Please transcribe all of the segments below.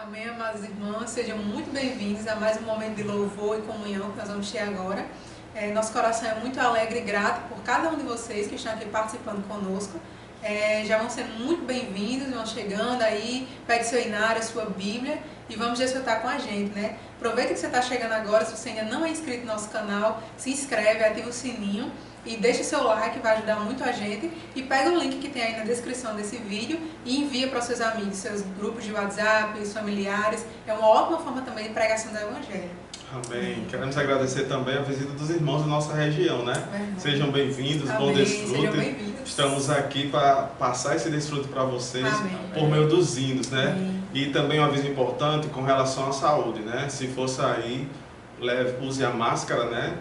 Amém, amados irmãos, sejam muito bem-vindos a mais um momento de louvor e comunhão que nós vamos ter agora. Nosso coração é muito alegre e grato por cada um de vocês que estão aqui participando conosco. Já vão ser muito bem-vindos, vão chegando aí, pegue seu inário, sua Bíblia e vamos desfrutar com a gente, né? Aproveita que você está chegando agora, se você ainda não é inscrito no nosso canal, se inscreve, ativa o sininho e deixa seu like, vai ajudar muito a gente. E pega o link que tem aí na descrição desse vídeo e envia para os seus amigos, seus grupos de WhatsApp, os familiares. É uma ótima forma também de pregação do Evangelho. Amém. Queremos agradecer também a visita dos irmãos da nossa região, né? Verdade. Sejam bem-vindos, bom desfrute. Estamos aqui para passar esse desfrute para vocês. Amém. Por meio dos hinos, né? Amém. E também um aviso importante com relação à saúde, né? Se for sair, use a máscara, né?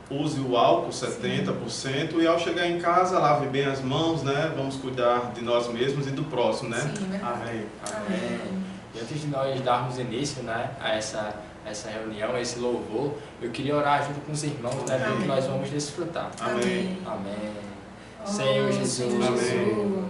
Use o álcool 70%. E ao chegar em casa, lave bem as mãos, né? Vamos cuidar de nós mesmos e do próximo, né? Sim, amém. Amém. E antes de nós darmos início, né, a essa reunião, a esse louvor, eu queria orar junto com os irmãos, né, porque nós vamos desfrutar. Amém. Amém. Senhor Jesus. Amém.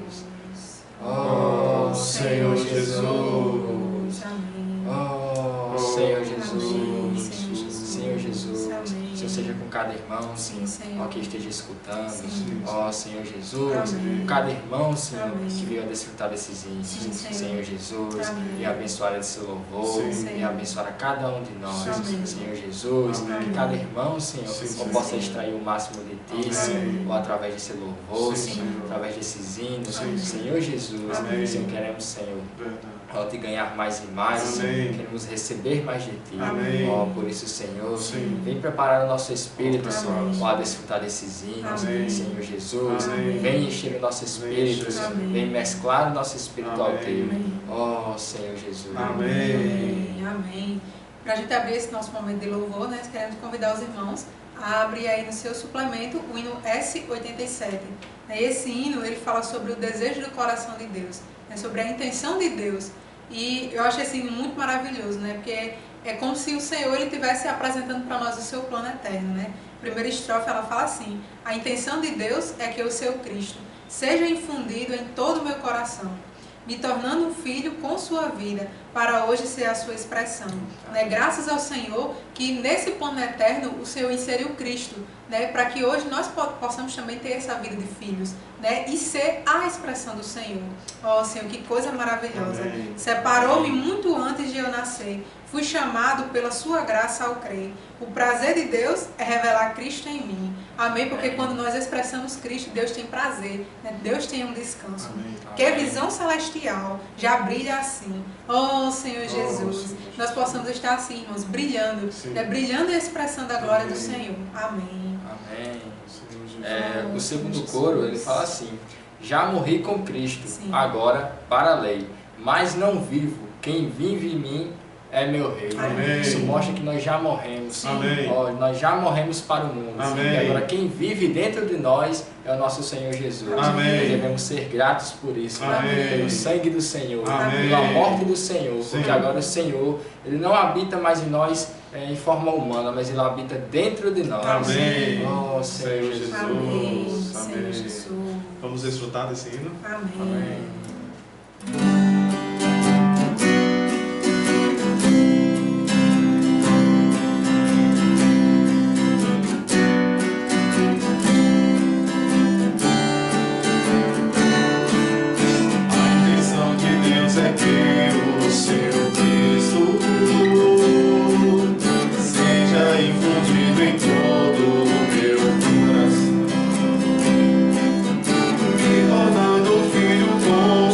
Oh, Senhor Jesus. Amém. Oh, Senhor Jesus. Senhor Jesus. Amém. Senhor, seja com cada irmão, Sim, Senhor. ó, que esteja escutando. Sim. Ó, Senhor Jesus. Amém. Com cada irmão, Senhor, Amém. que veio a desfrutar desses hinos. Sim, Senhor. Senhor Jesus. Amém. E abençoar esse louvor. Sim. E abençoar a cada um de nós. Amém. Senhor Jesus. Amém. Que cada irmão, Senhor, Sim. possa extrair o máximo de Ti, Amém. Senhor, ou através desse louvor, Sim. Senhor, através desses hinos. Sim. Senhor Jesus. Amém. Senhor, queremos, Senhor, Verdade. ó, Te ganhar mais e mais. Amém. Queremos receber mais de Ti. Amém. Ó, por isso, Senhor, Sim. vem preparar o nosso espírito, Amém. Senhor, para desfrutar desses hinos. Amém. Senhor Jesus, Amém. vem encher o nosso espírito, Senhor. Amém. Vem mesclar o nosso espírito ao Amém. Teu. Amém. Ó, Senhor Jesus. Amém. Amém. Para a gente abrir esse nosso momento de louvor, né, nós queremos convidar os irmãos a abrir aí no seu suplemento o hino S87. Esse hino ele fala sobre o desejo do coração de Deus, né, sobre a intenção de Deus. E eu acho esse hino muito maravilhoso, né, porque é como se o Senhor ele estivesse apresentando para nós o seu plano eterno, né? Primeira estrofe ela fala assim: a intenção de Deus é que o seu Cristo seja infundido em todo o meu coração, me tornando um filho com sua vida, para hoje ser a sua expressão. Né? Graças ao Senhor que nesse plano eterno o Senhor inseriu Cristo, né? Para que hoje nós possamos também ter essa vida de filhos, né? E ser a expressão do Senhor. Ó Senhor, que coisa maravilhosa. Amém. Separou-me muito antes de eu nascer. Fui chamado pela sua graça ao crer. O prazer de Deus é revelar Cristo em mim. Amém? Porque quando nós expressamos Cristo, Deus tem prazer, né? Deus tem um descanso. Amém. Que a visão celestial já brilha assim. Oh Senhor Jesus, Senhor. nós possamos estar assim, irmãos, brilhando, Sim. né? Brilhando e expressando a glória do Amém. Senhor. Amém. Amém. Senhor Jesus. O segundo coro, ele fala assim: já morri com Cristo, Sim. agora para a lei, mas não vivo, quem vive em mim é meu rei. Amém. Isso mostra que nós já morremos. Amém. Ó, nós já morremos para o mundo. Amém. E agora quem vive dentro de nós é o nosso Senhor Jesus. Amém. Nós devemos ser gratos por isso, né? Amém. Pelo sangue do Senhor, Amém. pela morte do Senhor, Sim. porque agora o Senhor, Ele não habita mais em nós em forma humana, mas Ele habita dentro de nós. Amém. Oh, Senhor Jesus. Amém. Amém. Senhor Jesus. Vamos desfrutar desse hino? Amém. Amém. A intenção de Deus é que o seu Cristo seja infundido em todo o meu coração, me tornando filho com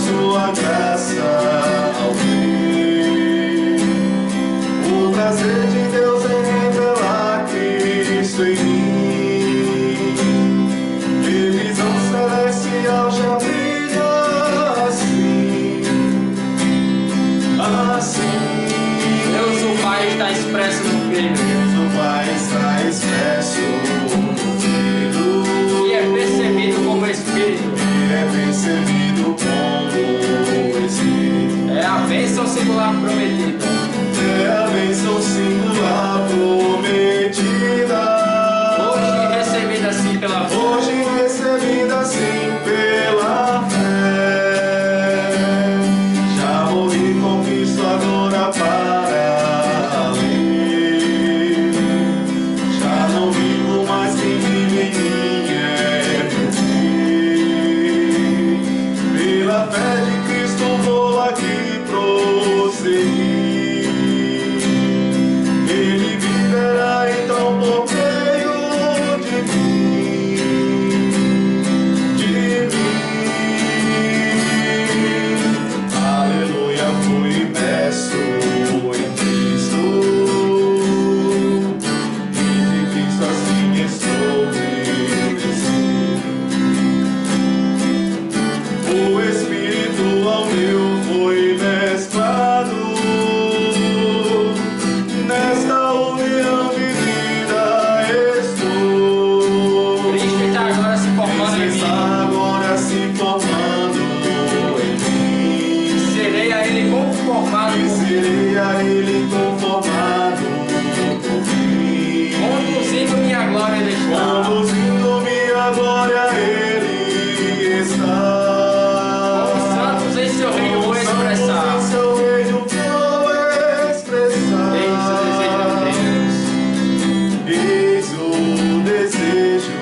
sua graça ao ver. O prazer de Deus é revelar Cristo em mim. Que visão celestial já brilha assim, assim. Deus o Pai está expresso no Filho. Deus o Pai está expresso no Filho. E é percebido como Espírito. E é percebido como Espírito. É a bênção singular prometida. É a bênção singular prometida. Hoje recebida assim pela fé. Hoje recebida assim pela fé. Já morri com Cristo agora para ler. Já não vivo mais, quem vive em mim é viver. Pela fé de Cristo vou aqui prosseguir. Ele viverá então por meio de mim, Aleluia, fui imerso em Cristo, e de Cristo assim estou revestido. O Espírito ao meu foi mesclado. Nesta união de vida estou. Cristo está agora se formando em Cristo mim. está agora se formando em mim. Serei a Ele conformado E por mim. serei a Ele conformado por mim. Conduzindo minha glória Ele está. Conduzindo minha glória Ele está. Como santos em seu reino vou expressar. Em seu reino vou expressar. Eis o desejo de Deus. Eis o desejo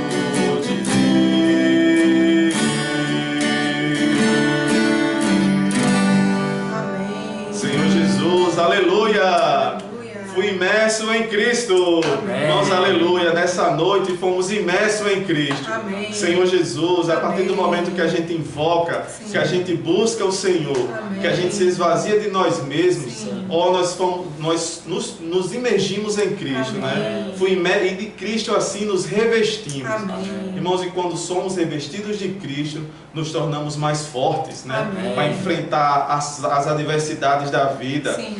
de Deus. Amém. Senhor Jesus, aleluia! Aleluia. Fui imerso em Cristo. Amém. Irmãos, aleluia. Nessa noite fomos imersos em Cristo. Amém. Senhor Jesus, a partir do Amém. momento que a gente invoca, Sim. que a gente busca o Senhor, Amém. que a gente se esvazia de nós mesmos, Sim. ó, nós nos imergimos em Cristo, né? Amém. E de Cristo assim nos revestimos. Amém. Irmãos, e quando somos revestidos de Cristo, nos tornamos mais fortes, né? Amém. Para enfrentar as adversidades da vida. Sim.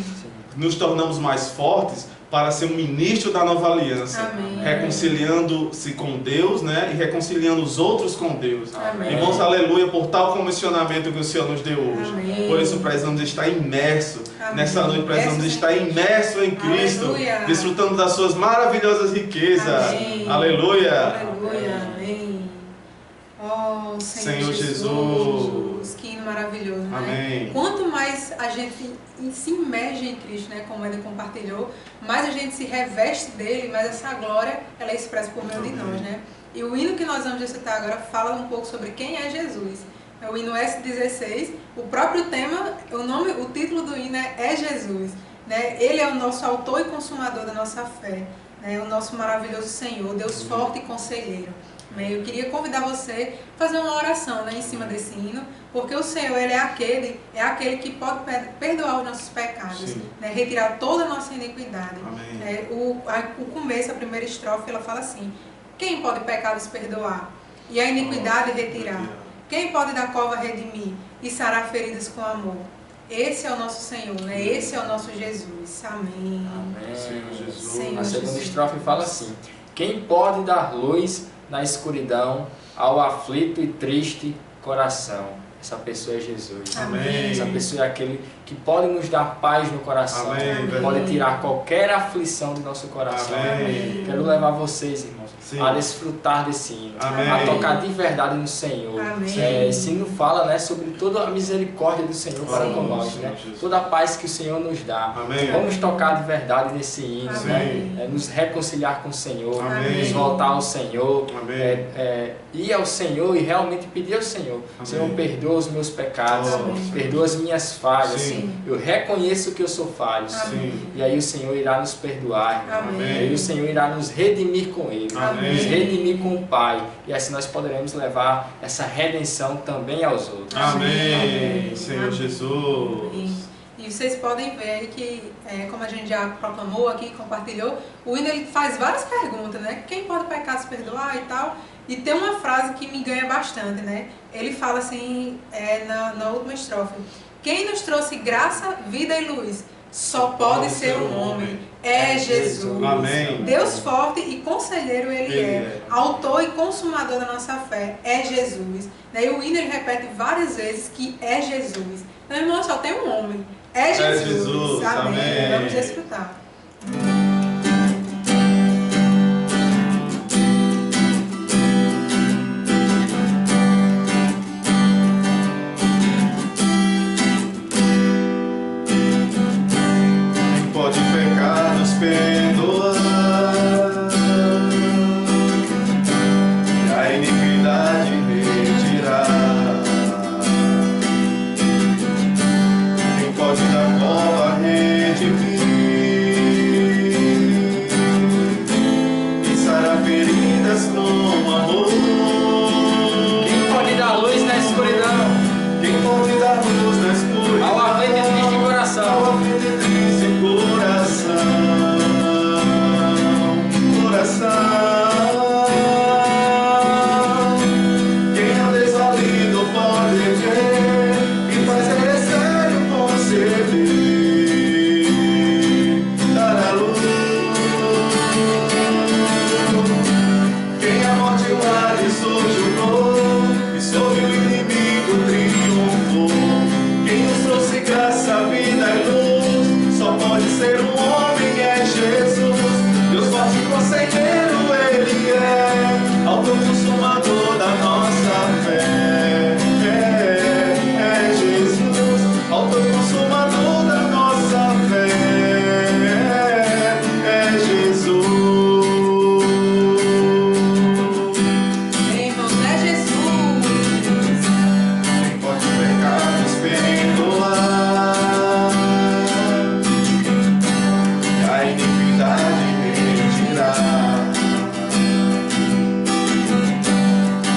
Nos tornamos mais fortes para ser um ministro da nova aliança, Amém. reconciliando-se com Deus, né? E reconciliando os outros com Deus. Amém. Irmãos, aleluia, por tal comissionamento que o Senhor nos deu hoje. Amém. Por isso precisamos estar imersos. Amém. Nessa noite precisamos Imersos em estar Cristo. imersos em Cristo, Aleluia. desfrutando das suas maravilhosas riquezas. Amém. Aleluia. Aleluia. Amém. Oh, Senhor Senhor Jesus. Que hino maravilhoso, né? Amém. Quanto mais a gente se imerge em Cristo, né, como ele compartilhou, mais a gente se reveste dele, mais essa glória ela é expressa por meio de nós, né? E o hino que nós vamos recitar agora fala um pouco sobre quem é Jesus. É o hino S16. O próprio tema, o título do hino é Jesus, né? Ele é o nosso autor e consumador da nossa fé, né? O nosso maravilhoso Senhor, Deus forte e conselheiro. Eu queria convidar você a fazer uma oração, né, em cima desse hino, porque o Senhor ele é aquele que pode perdoar os nossos pecados, né, retirar toda a nossa iniquidade. Amém. O começo, a primeira estrofe, ela fala assim: quem pode pecados perdoar e a iniquidade retirar? Quem pode da cova redimir e sarar feridas com amor? Esse é o nosso Senhor, né? Esse é o nosso Jesus. Amém. Amém. Senhor Jesus. Senhor A segunda Jesus. estrofe fala assim: quem pode dar luz na escuridão ao aflito e triste coração? Essa pessoa é Jesus. Amém. Essa pessoa é aquele que pode nos dar paz no coração. Amém. Pode tirar qualquer aflição do nosso coração. Amém. Quero levar vocês, irmãos, Sim. a desfrutar desse hino, Amém. a tocar de verdade no Senhor. Amém. Esse hino fala, né, sobre toda a misericórdia do Senhor para Sim. com nós, Sim, né? Jesus. Toda a paz que o Senhor nos dá. Amém. Vamos tocar de verdade nesse hino, Amém. né? Nos reconciliar com o Senhor, Amém. nos voltar ao Senhor, Amém. ir ao Senhor e realmente pedir ao Senhor: Amém. Senhor, perdoa perdoa os meus pecados, perdoa as minhas falhas. Sim. Eu reconheço que eu sou falho. Sim. E aí o Senhor irá nos perdoar. Amém. E aí o Senhor irá nos redimir com Ele, Amém. nos redimir com o Pai. E assim nós poderemos levar essa redenção também aos outros. Amém. Senhor Jesus. E vocês podem ver aí que, como a gente já proclamou aqui, compartilhou, o hino ele faz várias perguntas, né? Quem pode pecar se perdoar e tal. E tem uma frase que me ganha bastante, né? Ele fala assim, na última estrofe: quem nos trouxe graça, vida e luz? Só pode ser um homem, é Jesus. Amém. Deus forte e conselheiro Ele é. Autor e consumador da nossa fé, é Jesus. E o hino ele repete várias vezes que é Jesus. Então, irmão, só tem um homem, é Jesus. É Jesus. Amém. Amém. Vamos desfrutar. Pode pecar, nos perdoar, e a iniquidade retirar. Quem pode da cova redimir e sarar feridas com amor? Quem pode dar luz na escuridão? Quem pode dar luz na escuridão? Ao aflito e triste coração. Ao aflito e triste coração. Quem é desvalido pode ver e fazer sério conceber, dar a luz. Quem a morte e o Hades subjugou e sobre o inimigo triunfou. Quem nos trouxe graça, vida e luz, só pode ser um homem, é Jesus. Deus forte e conselheiro Ele é, autor consumador da nossa fé. É Jesus, autor consumador da nossa fé. É Jesus. Irmãos, é Jesus. Quem pode pecar, nos perdoar, e a iniquidade retirar.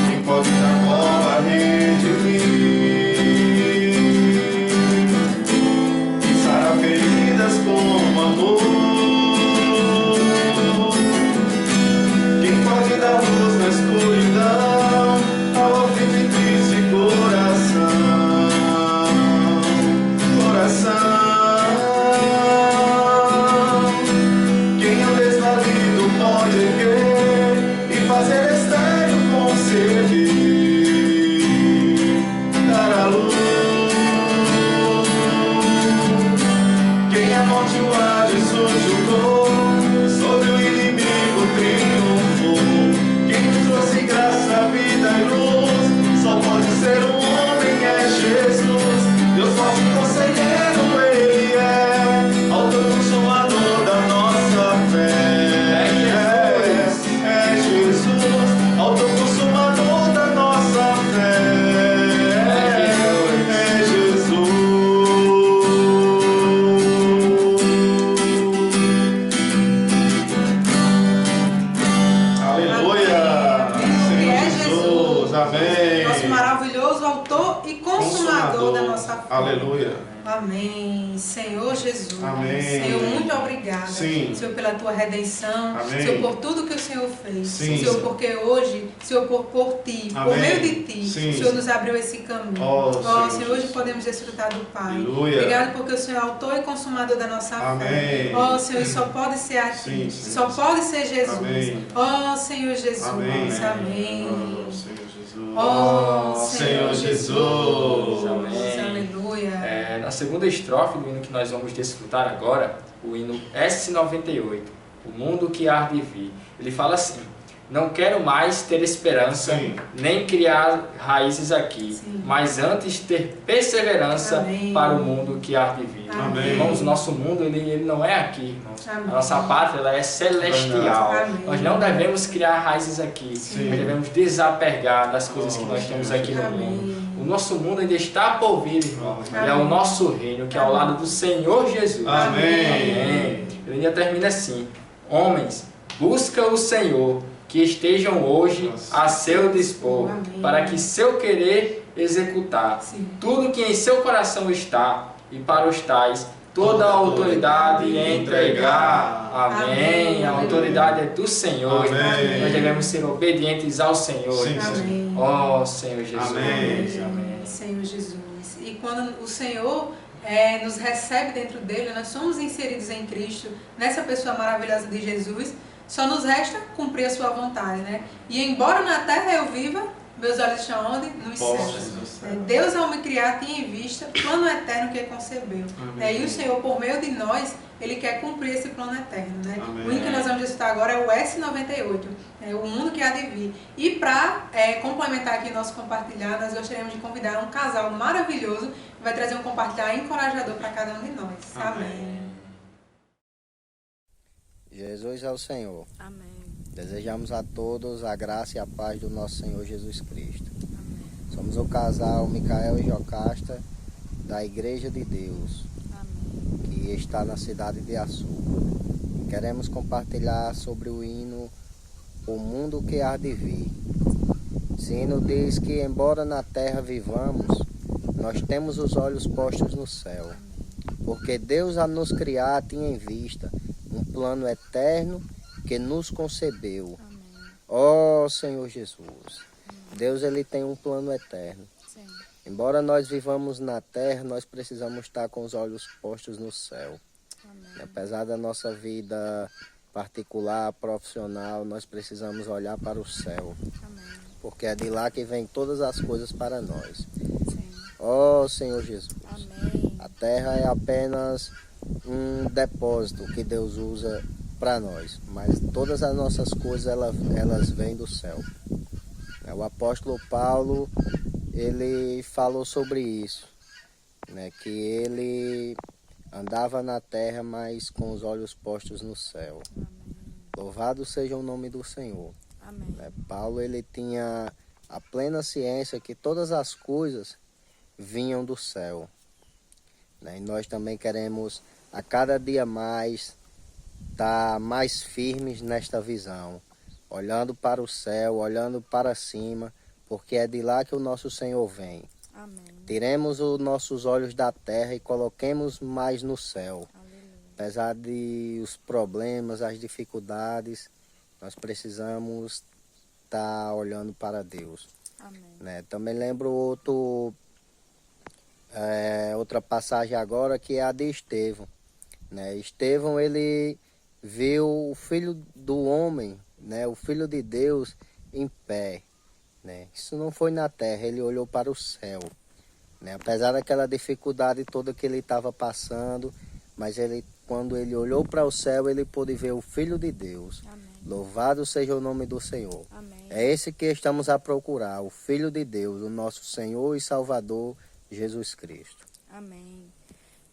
Quem pode na cova redimir e sarar feridas com amor? Quem pode dar luz na escuridão ao aflito e triste coração? Quem é o desvalido pode ver e fazer estéril conceber, dar a luz. Quem a morte e o Hades subjugou, sobre o inimigo triunfou. Quem nos trouxe graça, vida e luz, só pode ser um homem, é Jesus. Deus forte e conselheiro Ele é, autor consumador da nossa fé. É Jesus, autor consumador da nossa fé. É Jesus. Aleluia. Amém. É Senhor Jesus. Amém. Nosso maravilhoso autor e consumador da nossa fé. Aleluia. Amém. Senhor Jesus. Amém. Senhor, muito obrigada. Sim. Senhor, pela tua redenção. Amém. Senhor, por tudo que o Senhor fez. Sim. Senhor, porque hoje, Senhor, por ti, por Amém. meio de ti, Sim. o Senhor nos abriu esse caminho. Oh, Senhor, Senhor hoje Jesus. podemos desfrutar do Pai. Aleluia. Obrigado porque o Senhor é autor e consumador da nossa Amém. fé. Oh, Senhor, só pode ser a ti. Sim, sim. Só pode ser Jesus. Amém. Oh, Senhor Jesus. Amém. Amém. Oh, Senhor Jesus. Oh, Senhor Jesus. Amém. Aleluia. Na segunda estrofe do hino que nós vamos desfrutar agora, o hino S98, O Mundo que Há de Vir, ele fala assim: não quero mais ter esperança, Sim. nem criar raízes aqui, Sim. mas antes ter perseverança Amém. para o mundo que há de vir. Amém. Irmãos, nosso mundo ele não é aqui, irmãos. Amém. A nossa pátria ela é celestial. Amém. Nós não devemos criar raízes aqui, Sim. nós devemos desapegar das coisas que nós temos aqui no Amém. mundo. O nosso mundo ainda está por vir, irmão. Amém. É o nosso reino, que é ao lado do Senhor Jesus. Amém. Amém. Ele ainda termina assim: homens, busca o Senhor, que estejam hoje a seu dispor, Amém. para que seu querer executar Sim. tudo que em seu coração está, e para os tais toda a autoridade entregar. Amém. A autoridade é do Senhor. Amém. Nós devemos ser obedientes ao Senhor. Sim, Amém. Ó Senhor Jesus. Amém. Amém. Senhor Jesus. E quando o Senhor nos recebe dentro dele, nós somos inseridos em Cristo, nessa pessoa maravilhosa de Jesus, só nos resta cumprir a sua vontade, né? E embora na terra eu viva, meus olhos estão onde? Nos céus. Deus, ao me criar, tinha em vista o plano eterno que ele concebeu. E o Senhor, por meio de nós, ele quer cumprir esse plano eterno, né? O hino que nós vamos escutar agora é o S98, o mundo que há de vir. E para complementar aqui o nosso compartilhar, nós gostaríamos de convidar um casal maravilhoso que vai trazer um compartilhar encorajador para cada um de nós. Amém. Jesus é o Senhor. Amém. Desejamos a todos a graça e a paz do nosso Senhor Jesus Cristo. Amém. Somos o casal Micael e Jocasta da Igreja de Deus, Amém. que está na cidade de Açu. Queremos compartilhar sobre o hino O Mundo que Há de Vir. Esse hino diz que, embora na terra vivamos, nós temos os olhos postos no céu, porque Deus, a nos criar, tinha em vista um plano eterno que nos concebeu. Ó Senhor Jesus, Deus ele tem um plano eterno. Sim. Embora nós vivamos na terra, nós precisamos estar com os olhos postos no céu. Amém. Apesar da nossa vida particular, profissional, nós precisamos olhar para o céu, Amém. porque é de lá que vem todas as coisas para nós. Sim. Ó Senhor Jesus, Amém. a terra é apenas um depósito que Deus usa para nós, mas todas as nossas coisas elas vêm do céu. O apóstolo Paulo, ele falou sobre isso, né, que ele andava na terra, mas com os olhos postos no céu. Amém. Louvado seja o nome do Senhor. Amém. Paulo, ele tinha a plena ciência que todas as coisas vinham do céu. E nós também queremos a cada dia mais estar mais firmes nesta visão, olhando para o céu, olhando para cima, porque é de lá que o nosso Senhor vem. Amém. Tiremos os nossos olhos da terra e coloquemos mais no céu. Aleluia. Apesar de os problemas, as dificuldades, nós precisamos estar olhando para Deus. Amém. Também lembro outra passagem agora, que é a de Estevão. Estevão, ele viu o Filho do Homem, o Filho de Deus em pé. Isso não foi na terra, ele olhou para o céu. Apesar daquela dificuldade toda que ele estava passando, mas quando ele olhou para o céu, ele pôde ver o Filho de Deus. Amém. Louvado seja o nome do Senhor. Amém. É esse que estamos a procurar, o Filho de Deus, o nosso Senhor e Salvador, Jesus Cristo. Amém.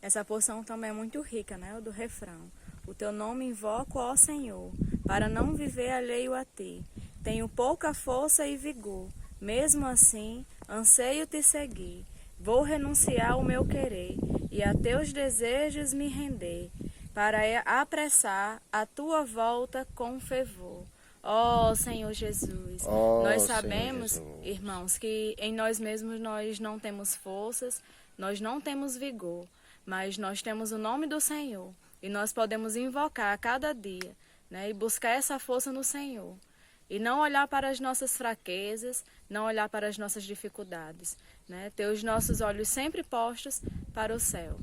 Essa porção também é muito rica, né? O do refrão. O teu nome invoco, ó Senhor, para não viver alheio a ti. Tenho pouca força e vigor, mesmo assim, anseio te seguir. Vou renunciar ao meu querer e a teus desejos me render, para apressar a tua volta com fervor. Ó Senhor Jesus, nós sabemos, Senhor Jesus, irmãos, que em nós mesmos nós não temos forças, nós não temos vigor, mas nós temos o nome do Senhor e nós podemos invocar a cada dia, né, e buscar essa força no Senhor. E não olhar para as nossas fraquezas, não olhar para as nossas dificuldades, né? Ter os nossos olhos sempre postos para o céu.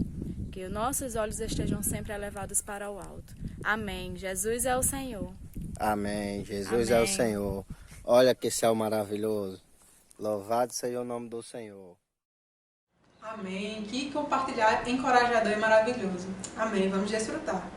Que os nossos olhos estejam sempre elevados para o alto. Amém. Jesus é o Senhor. Amém. Jesus Amém. é o Senhor. Olha que céu maravilhoso. Louvado seja o nome do Senhor. Amém. Que compartilhar encorajador e maravilhoso. Amém. Vamos desfrutar.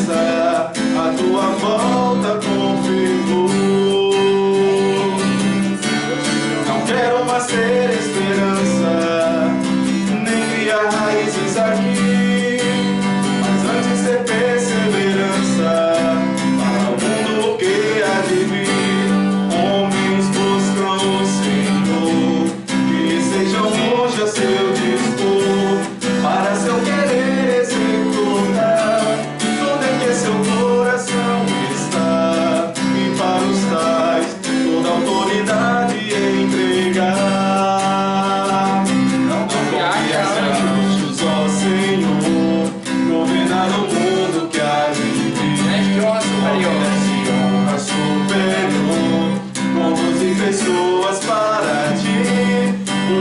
apressa a tua volta com fervor. Não quero mais ter esperança, nem criar raízes aqui, mas antes ter perseverança para o mundo que há de vir. Homens buscam o Senhor, que sejam longe a seu dispor, para seu querer executar tudo em que seu coração está, e para os tais toda autoridade entregar. Não confies anjos, ó Senhor, governar o mundo que há de vir. Obedece honra superior, conduzir pessoas para ti,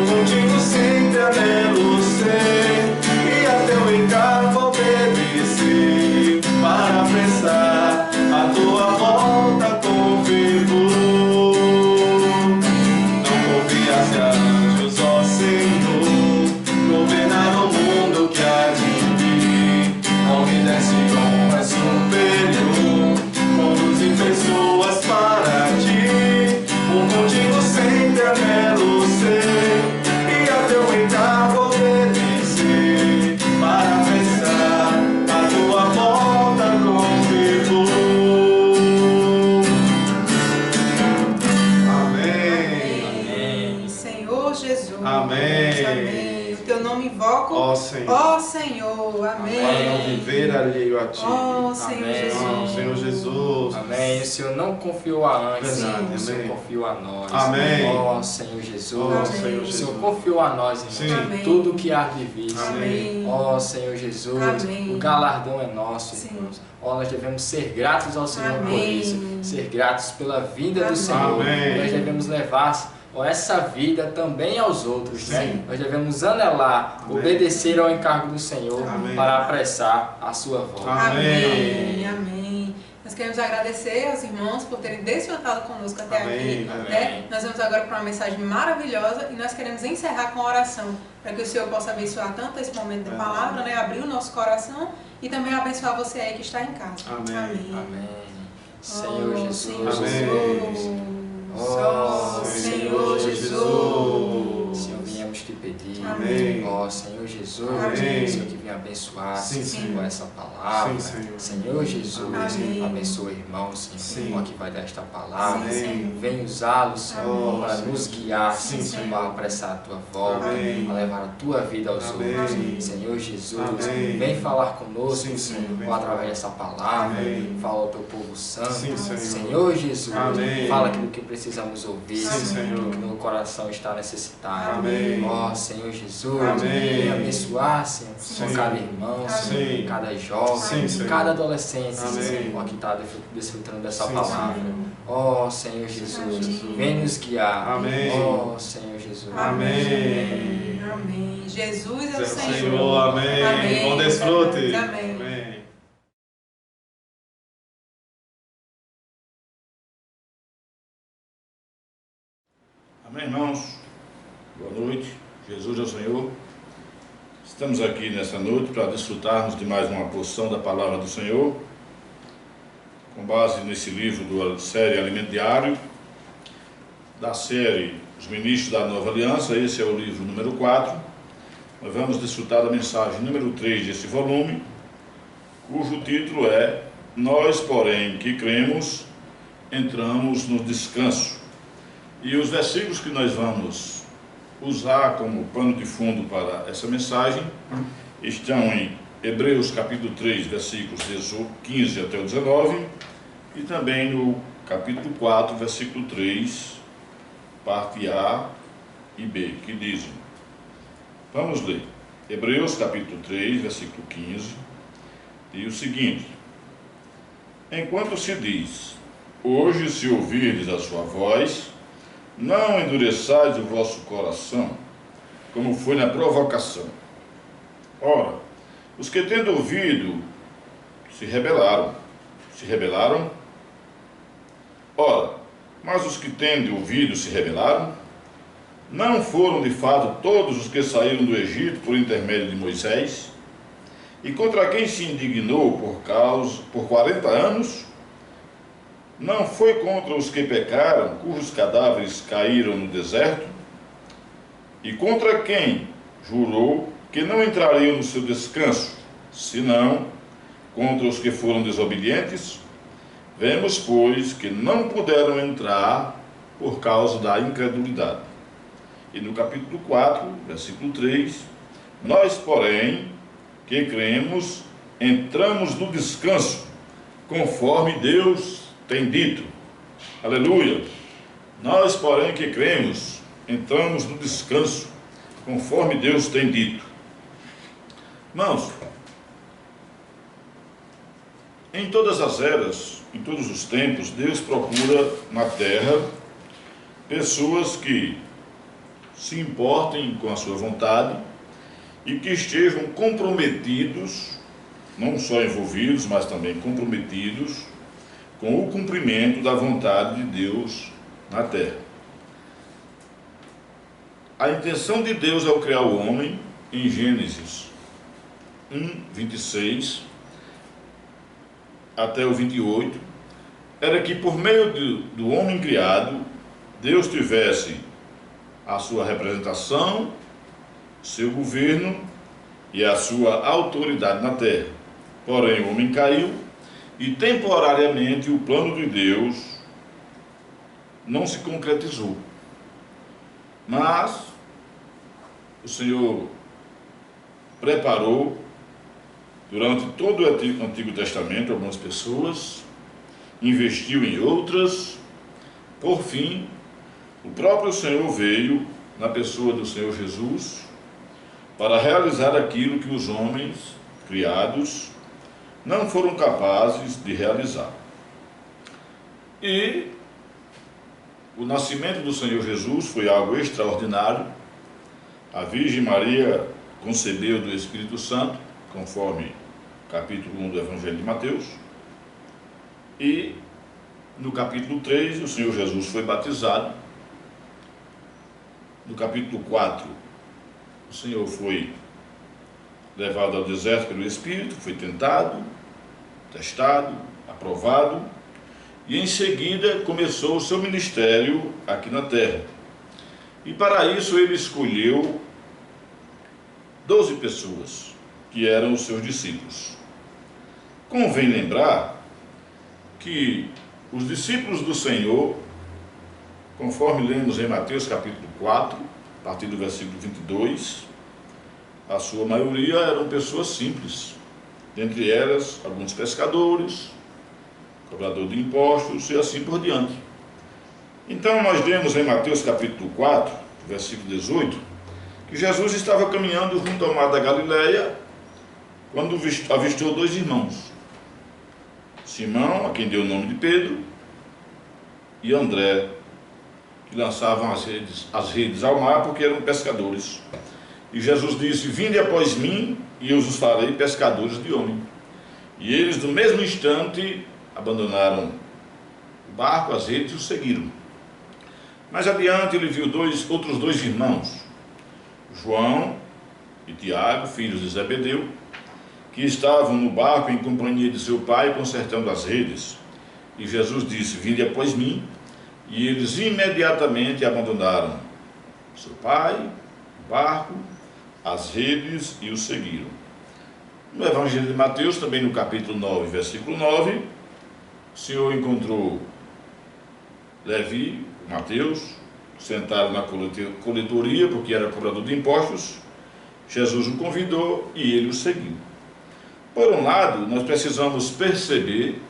contigo sempre anelo ser, e a teu encargo obedecer, para apressar a tua volta com fervor. Não confias a anjos, ó Senhor, governar o mundo que há de vir. Obedece honra superior, conduzir pessoas para ti, contigo sempre anelo ser, e a teu encargo obedecer, para apressar a tua volta com fervor. Amém. Senhor Jesus. Amém. Amém. O teu nome invoco. Ó Senhor. Ó Senhor. Amém. Para não viver alheio a ti. Ó Senhor Amém. Jesus. Ó Senhor Jesus. Amém. O Senhor não confiou a anjos, Verdade, o Senhor amém. confiou a nós. Amém. Ó Senhor Jesus. Ó Amém. Senhor O Jesus. Senhor confiou a nós, irmãos, Sim. Amém. tudo que há de vir. Amém. Ó Senhor Jesus, Amém. o galardão é nosso, Sim. irmãos. Ó, nós devemos ser gratos ao Senhor por Amém. isso, ser gratos pela vinda Amém. do Senhor. Amém. Nós devemos levar essa vida também aos outros, né? Sim. Nós devemos anelar, Amém. obedecer ao encargo do Senhor Amém. para apressar a sua volta. Amém. Amém. Nós queremos agradecer aos irmãos por terem desfrutado conosco até Amém. aqui. Amém. Né? Nós vamos agora para uma mensagem maravilhosa e nós queremos encerrar com a oração, para que o Senhor possa abençoar tanto esse momento de palavra, né? Abrir o nosso coração e também abençoar você aí que está em casa. Amém. Amém. Senhor Jesus. Senhor Amém. Jesus. Ó Senhor Jesus. Senhor, viemos te pedir. Amém. Ó Senhor Jesus, Amém. Senhor que vem abençoar Sim, Senhor. com essa palavra. Sim, Senhor. Senhor Jesus, Amém. abençoa irmãos, Sim. irmão que vai dar esta palavra. Amém. Vem usá-los, Senhor, Amém. para nos guiar, Sim, Senhor, Senhor. para apressar a tua volta, Amém. a levar a tua vida aos Amém. outros. Senhor Jesus, Amém. vem falar conosco, Sim, Senhor. Vem Senhor, através dessa palavra. Amém. Fala ao teu povo santo. Sim, Senhor. Senhor Jesus, Amém. fala aquilo que precisamos ouvir, Sim, Senhor. aquilo que no coração está necessitado. Amém. Ó Senhor Jesus, Amém. vem abençoar, Senhor, Sim. cada irmão, Sim. Senhor, cada jovem, Sim, Senhor. cada adolescente, Amém. Senhor, que está desfrutando dessa Sim, palavra. Ó Senhor Jesus, Amém. vem nos guiar. Amém. Ó Senhor Jesus. Amém. Amém. Jesus é o Senhor, Senhor. amém. Amém. Bom desfrute. Amém. Amém. Amém, irmãos? Boa noite. Jesus é o Senhor. Estamos aqui nessa noite para desfrutarmos de mais uma porção da palavra do Senhor, com base nesse livro da série Alimento Diário, da série Os Ministros da Nova Aliança. Esse é o livro número 4. Nós vamos desfrutar da mensagem número 3 desse volume, cujo título é Nós, porém, que cremos, entramos no descanso. E os versículos que nós vamos usar como pano de fundo para essa mensagem estão em Hebreus capítulo 3, versículos 15 até o 19, e também no capítulo 4, versículo 3, parte A e B, que dizem, vamos ler, Hebreus capítulo 3, versículo 15, diz o seguinte, enquanto se diz, hoje se ouvirdes a sua voz, não endureçais o vosso coração, como foi na provocação. Ora, os que tendo ouvido, se rebelaram. Se rebelaram? Ora, mas os que tendo ouvido se rebelaram? Não foram de fato todos os que saíram do Egito por intermédio de Moisés? E contra quem se indignou por 40 anos, não foi contra os que pecaram, cujos cadáveres caíram no deserto? E contra quem jurou que não entrariam no seu descanso, senão contra os que foram desobedientes? Vemos, pois, que não puderam entrar por causa da incredulidade. E no capítulo 4, versículo 3, nós, porém, que cremos, entramos no descanso, conforme Deus tem dito. Aleluia! Nós, porém, que cremos, entramos no descanso, conforme Deus tem dito. Irmãos, em todas as eras, em todos os tempos, Deus procura na terra pessoas que se importem com a sua vontade e que estejam comprometidos, não só envolvidos, mas também comprometidos com o cumprimento da vontade de Deus na terra. A intenção de Deus ao criar o homem, em Gênesis 1, 26 até o 28, era que por meio do homem criado, Deus tivesse a sua representação, seu governo e a sua autoridade na terra. Porém, o homem caiu e temporariamente o plano de Deus não se concretizou. Mas o Senhor preparou durante todo o Antigo Testamento algumas pessoas, investiu em outras. Por fim, o próprio Senhor veio na pessoa do Senhor Jesus para realizar aquilo que os homens criados não foram capazes de realizar. E o nascimento do Senhor Jesus foi algo extraordinário. A Virgem Maria concebeu do Espírito Santo, conforme capítulo 1 do Evangelho de Mateus. E no capítulo 3, o Senhor Jesus foi batizado. No capítulo 4, o Senhor foi levado ao deserto pelo Espírito, foi tentado, testado, aprovado, e em seguida começou o seu ministério aqui na terra. E para isso ele escolheu 12 pessoas, que eram os seus discípulos. Convém lembrar que os discípulos do Senhor, conforme lemos em Mateus capítulo 4, a partir do versículo 22, a sua maioria eram pessoas simples, dentre elas alguns pescadores, cobrador de impostos e assim por diante. Então nós lemos em Mateus capítulo 4, versículo 18, que Jesus estava caminhando junto ao mar da Galileia, quando avistou 2 irmãos, Simão, a quem deu o nome de Pedro, e André, que lançavam as redes ao mar porque eram pescadores. E Jesus disse: vinde após mim e eu os farei pescadores de homem. E eles no mesmo instante abandonaram o barco, as redes e o seguiram. Mais adiante ele viu outros dois irmãos, João e Tiago, filhos de Zebedeu, que estavam no barco em companhia de seu pai, consertando as redes. E Jesus disse: vinde após mim. E eles imediatamente abandonaram seu pai, o barco, as redes e o seguiram. No Evangelho de Mateus, também no capítulo 9, versículo 9, o Senhor encontrou Levi, Mateus, sentado na coletoria, porque era cobrador de impostos. Jesus o convidou e ele o seguiu. Por um lado, nós precisamos perceber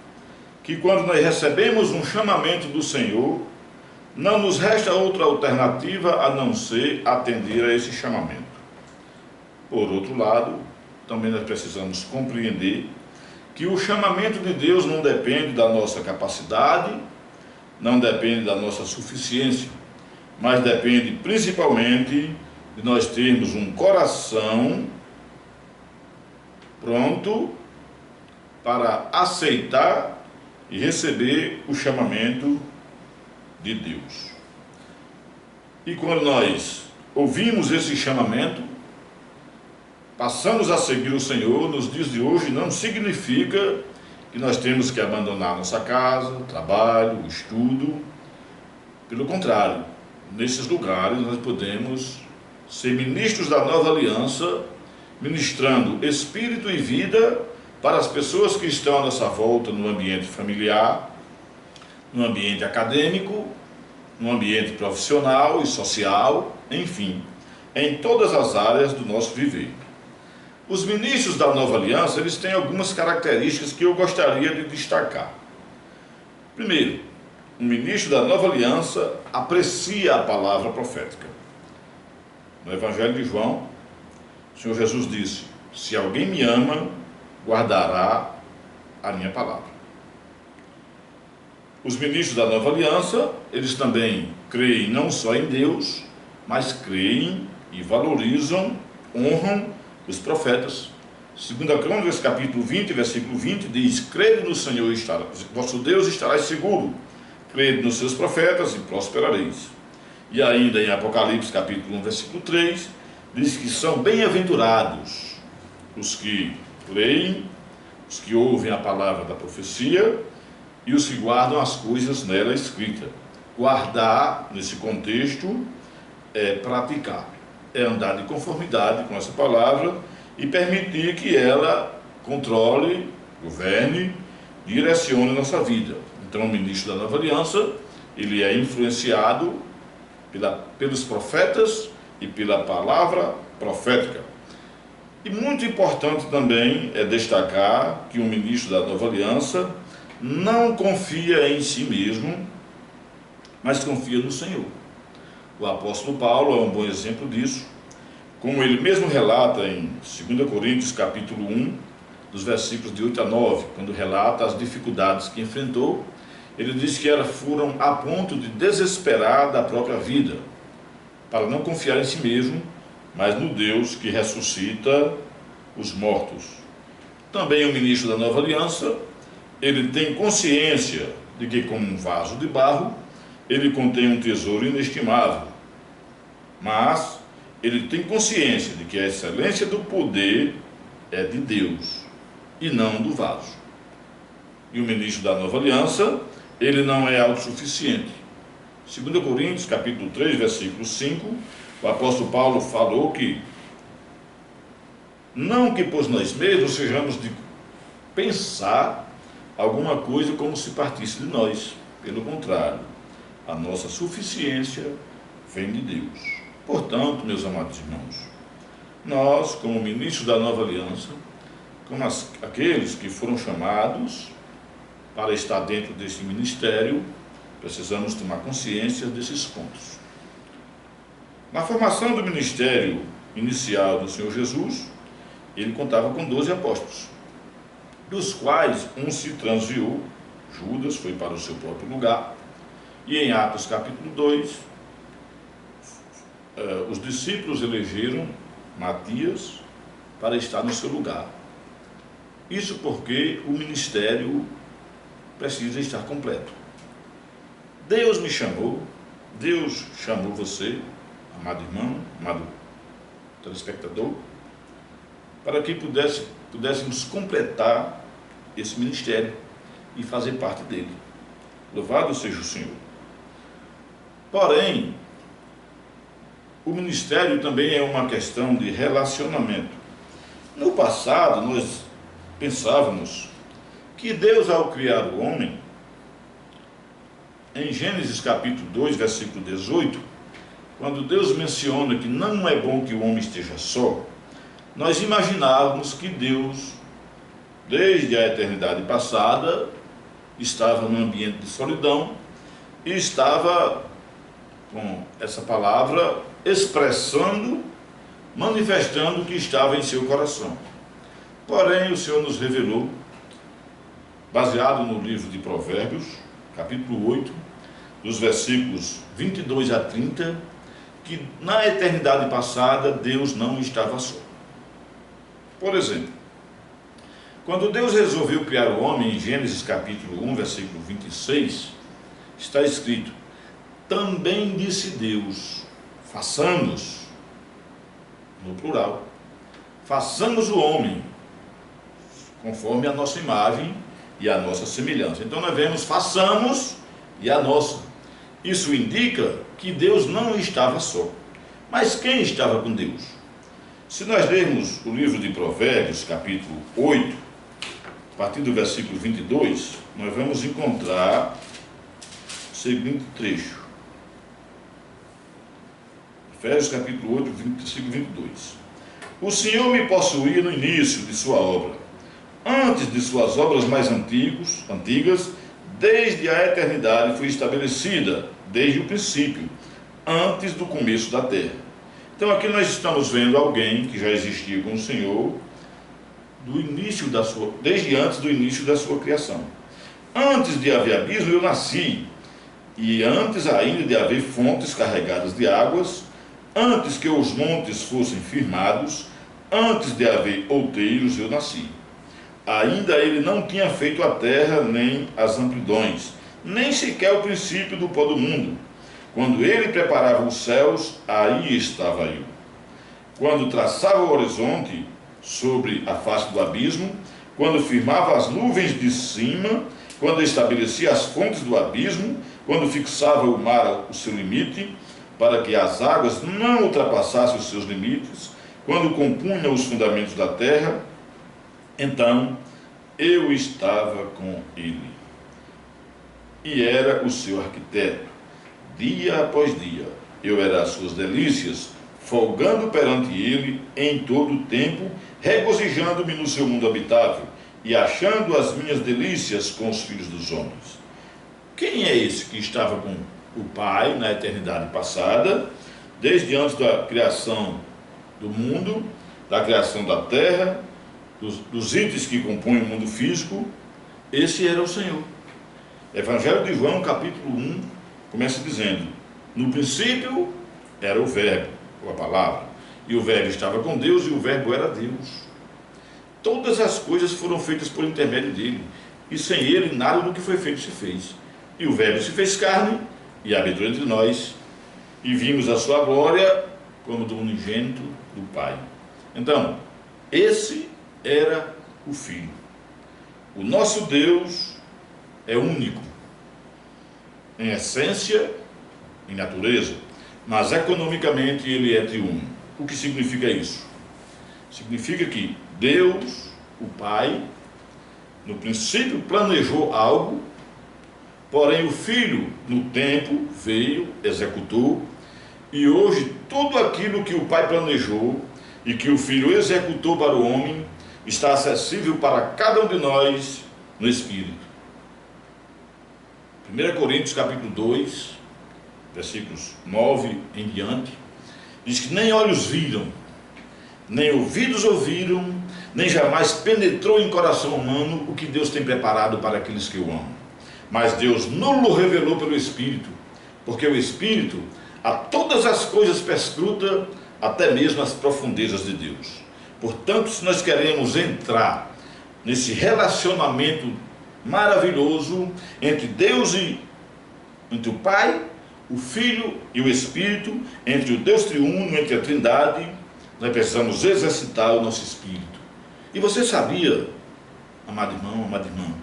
que quando nós recebemos um chamamento do Senhor, não nos resta outra alternativa a não ser atender a esse chamamento. Por outro lado, também nós precisamos compreender que o chamamento de Deus não depende da nossa capacidade, não depende da nossa suficiência, mas depende principalmente de nós termos um coração pronto para aceitar e receber o chamamento de Deus. E quando nós ouvimos esse chamamento, passamos a seguir o Senhor nos dias de hoje não significa que nós temos que abandonar nossa casa, trabalho, estudo. Pelo contrário, nesses lugares nós podemos ser ministros da nova aliança, ministrando espírito e vida para as pessoas que estão à nossa volta no ambiente familiar, no ambiente acadêmico, no ambiente profissional e social, enfim, em todas as áreas do nosso viver. Os ministros da nova aliança, eles têm algumas características que eu gostaria de destacar. Primeiro, o ministro da nova aliança aprecia a palavra profética. No Evangelho de João, o Senhor Jesus disse: se alguém me ama, guardará a minha palavra. Os ministros da nova aliança, eles também creem não só em Deus, mas creem e valorizam, honram os profetas. 2 Crônicas, capítulo 20, versículo 20, diz: crede no Senhor, vosso Deus, estarás seguro. Crede nos seus profetas e prosperareis. E ainda em Apocalipse, capítulo 1, versículo 3, diz que são bem-aventurados os que creem, os que ouvem a palavra da profecia e os que guardam as coisas nela escritas. Guardar, nesse contexto, é praticar, é andar de conformidade com essa palavra e permitir que ela controle, governe, direcione a nossa vida. Então, o ministro da nova aliança, ele é influenciado pelos profetas e pela palavra profética. E muito importante também é destacar que o ministro da nova aliança não confia em si mesmo, mas confia no Senhor. O apóstolo Paulo é um bom exemplo disso, como ele mesmo relata em 2 Coríntios capítulo 1, dos versículos de 8 a 9, quando relata as dificuldades que enfrentou. Ele diz que elas foram a ponto de desesperar da própria vida, para não confiar em si mesmo, mas no Deus que ressuscita os mortos. Também o ministro da nova aliança, ele tem consciência de que, como um vaso de barro, ele contém um tesouro inestimável, mas ele tem consciência de que a excelência do poder é de Deus e não do vaso. E o ministro da nova aliança, ele não é autossuficiente. 2 Coríntios, capítulo 3, versículo 5, o apóstolo Paulo falou que não que por nós mesmos sejamos de pensar alguma coisa como se partisse de nós. Pelo contrário, a nossa suficiência vem de Deus. Portanto, meus amados irmãos, nós, como ministros da nova aliança, como aqueles que foram chamados para estar dentro desse ministério, precisamos tomar consciência desses pontos. Na formação do ministério inicial do Senhor Jesus, ele contava com 12 apóstolos, dos quais um se transviou, Judas foi para o seu próprio lugar, e em Atos capítulo 2, os discípulos elegeram Matias para estar no seu lugar. Isso porque o ministério precisa estar completo. Deus me chamou, Deus chamou você, amado irmão, amado telespectador, para que pudéssemos completar esse ministério e fazer parte dele. Louvado seja o Senhor. Porém, o ministério também é uma questão de relacionamento. No passado, nós pensávamos que Deus, ao criar o homem, em Gênesis capítulo 2, versículo 18, quando Deus menciona que não é bom que o homem esteja só, nós imaginávamos que Deus, desde a eternidade passada, estava num ambiente de solidão e estava, com essa palavra, expressando, manifestando o que estava em seu coração. Porém, o Senhor nos revelou, baseado no livro de Provérbios, capítulo 8, dos versículos 22 a 30, que na eternidade passada Deus não estava só. Por exemplo, quando Deus resolveu criar o homem, em Gênesis capítulo 1, versículo 26, está escrito: também disse Deus, façamos, no plural, façamos o homem conforme a nossa imagem e a nossa semelhança. Então nós vemos façamos e a nossa. Isso indica que Deus não estava só. Mas quem estava com Deus? Se nós lermos o livro de Provérbios, capítulo 8, a partir do versículo 22, nós vamos encontrar o seguinte trecho. Provérbios, capítulo 8, versículo 22. O Senhor me possuía no início de sua obra, antes de suas obras mais antigas, desde a eternidade foi estabelecida, desde o princípio, antes do começo da terra. Então aqui nós estamos vendo alguém que já existia com o Senhor desde antes do início da sua criação. Antes de haver abismo eu nasci, e antes ainda de haver fontes carregadas de águas, antes que os montes fossem firmados, antes de haver outeiros eu nasci. Ainda ele não tinha feito a terra nem as amplidões, nem sequer o princípio do pó do mundo. Quando ele preparava os céus, aí estava eu. Quando traçava o horizonte sobre a face do abismo, quando firmava as nuvens de cima, quando estabelecia as fontes do abismo, quando fixava o mar o seu limite, para que as águas não ultrapassassem os seus limites, quando compunha os fundamentos da terra, então eu estava com ele, e era o seu arquiteto. Dia após dia, eu era as suas delícias, folgando perante ele em todo o tempo, regozijando-me no seu mundo habitável, e achando as minhas delícias com os filhos dos homens. Quem é esse que estava com o Pai na eternidade passada, desde antes da criação do mundo, da criação da terra, dos itens que compõem o mundo físico? Esse era o Senhor. Evangelho de João, capítulo 1, começa dizendo: no princípio era o verbo, ou a palavra, e o verbo estava com Deus, e o verbo era Deus. Todas as coisas foram feitas por intermédio dele, e sem ele nada do que foi feito se fez. E o verbo se fez carne, e habitou entre nós, e vimos a sua glória como do unigênito do Pai. Então, esse era o Filho. O nosso Deus é único, em essência, em natureza, mas economicamente ele é triuno. O que significa isso? Significa que Deus, o Pai, no princípio planejou algo, porém o Filho, no tempo, veio, executou, e hoje tudo aquilo que o Pai planejou e que o Filho executou para o homem está acessível para cada um de nós no Espírito. 1 Coríntios capítulo 2, versículos 9 em diante, diz que nem olhos viram, nem ouvidos ouviram, nem jamais penetrou em coração humano o que Deus tem preparado para aqueles que o amam. Mas Deus nos revelou pelo Espírito, porque o Espírito a todas as coisas perscruta, até mesmo as profundezas de Deus. Portanto, se nós queremos entrar nesse relacionamento maravilhoso entre Deus e entre o Pai, o Filho e o Espírito, entre o Deus triuno, entre a Trindade, nós precisamos exercitar o nosso espírito. E você sabia, amado irmão, amada irmã,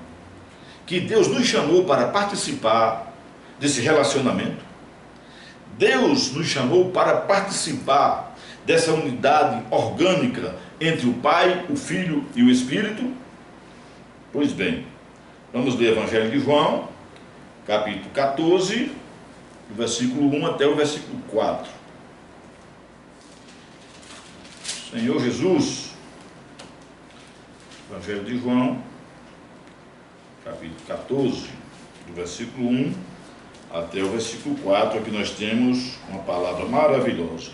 que Deus nos chamou para participar desse relacionamento? Deus nos chamou para participar dessa unidade orgânica entre o Pai, o Filho e o Espírito? Pois bem, vamos ler o Evangelho de João, capítulo 14, do versículo 1 até o versículo 4. Senhor Jesus, Evangelho de João, capítulo 14, do versículo 1 até o versículo 4, aqui nós temos uma palavra maravilhosa.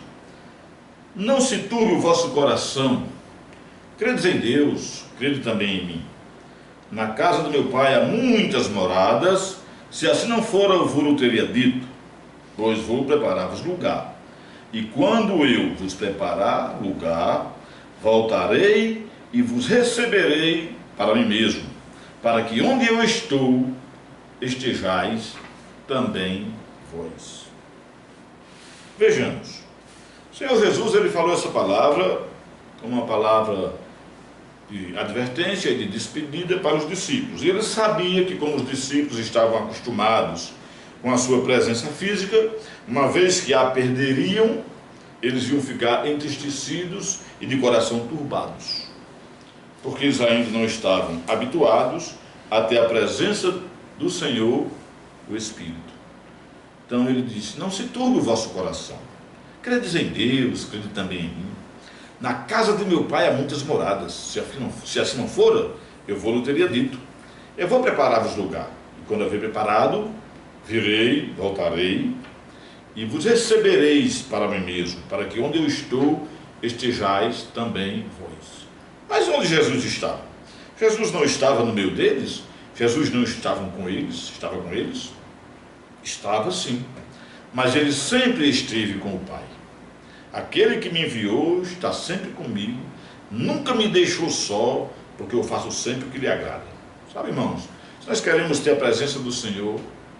Não se turbe o vosso coração, credes em Deus, crede também em mim. Na casa do meu Pai há muitas moradas, se assim não fora, eu vos teria dito, pois vou preparar-vos lugar. E quando eu vos preparar lugar, voltarei e vos receberei para mim mesmo, para que onde eu estou, estejais também vós. Vejamos, o Senhor Jesus, ele falou essa palavra como uma palavra de advertência e de despedida para os discípulos. E ele sabia que, como os discípulos estavam acostumados com a sua presença física, uma vez que a perderiam, eles iam ficar entristecidos e de coração turbados, porque eles ainda não estavam habituados a ter a presença do Senhor, o Espírito. Então ele disse: não se turbe o vosso coração, credes em Deus, crede também em mim. Na casa de meu pai há muitas moradas, se assim não fora, eu vou-lhe teria dito. Eu vou preparar-vos lugar, e quando haver preparado, virei, voltarei, e vos recebereis para mim mesmo, para que onde eu estou, estejais também vós. Mas onde Jesus estava? Jesus não estava no meio deles? Jesus não estava com eles? Estava sim, mas ele sempre esteve com o Pai. Aquele que me enviou está sempre comigo, nunca me deixou só, porque eu faço sempre o que lhe agrada. Sabe, irmãos, se nós queremos ter a presença do Senhor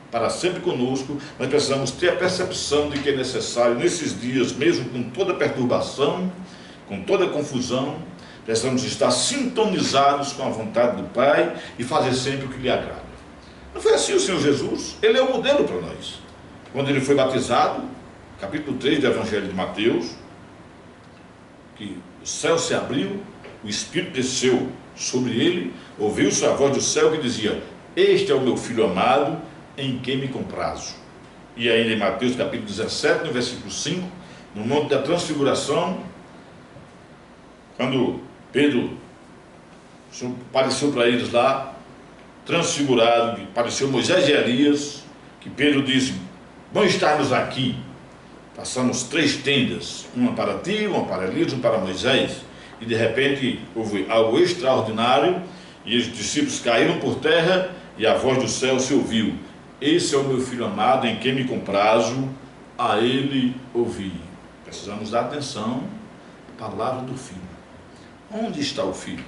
para sempre conosco, nós precisamos ter a percepção de que é necessário, nesses dias, mesmo com toda perturbação, com toda confusão, precisamos estar sintonizados com a vontade do Pai e fazer sempre o que lhe agrada. Não foi assim o Senhor Jesus? Ele é o modelo para nós. Quando ele foi batizado, capítulo 3 do Evangelho de Mateus, que o céu se abriu, o Espírito desceu sobre ele, ouviu-se a voz do céu que dizia: este é o meu Filho amado, em quem me comprazo. E ainda em Mateus capítulo 17, no versículo 5, no Monte da Transfiguração, quando Pedro apareceu para eles lá, transfigurado, apareceu Moisés e Elias, que Pedro disse: bom estarmos aqui. Passamos 3 tendas, uma para ti, uma para Elias, uma para Moisés, e de repente houve algo extraordinário, e os discípulos caíram por terra, e a voz do céu se ouviu: esse é o meu Filho amado, em quem me comprazo, a ele ouvi. Precisamos dar atenção à palavra do Filho. Onde está o Filho?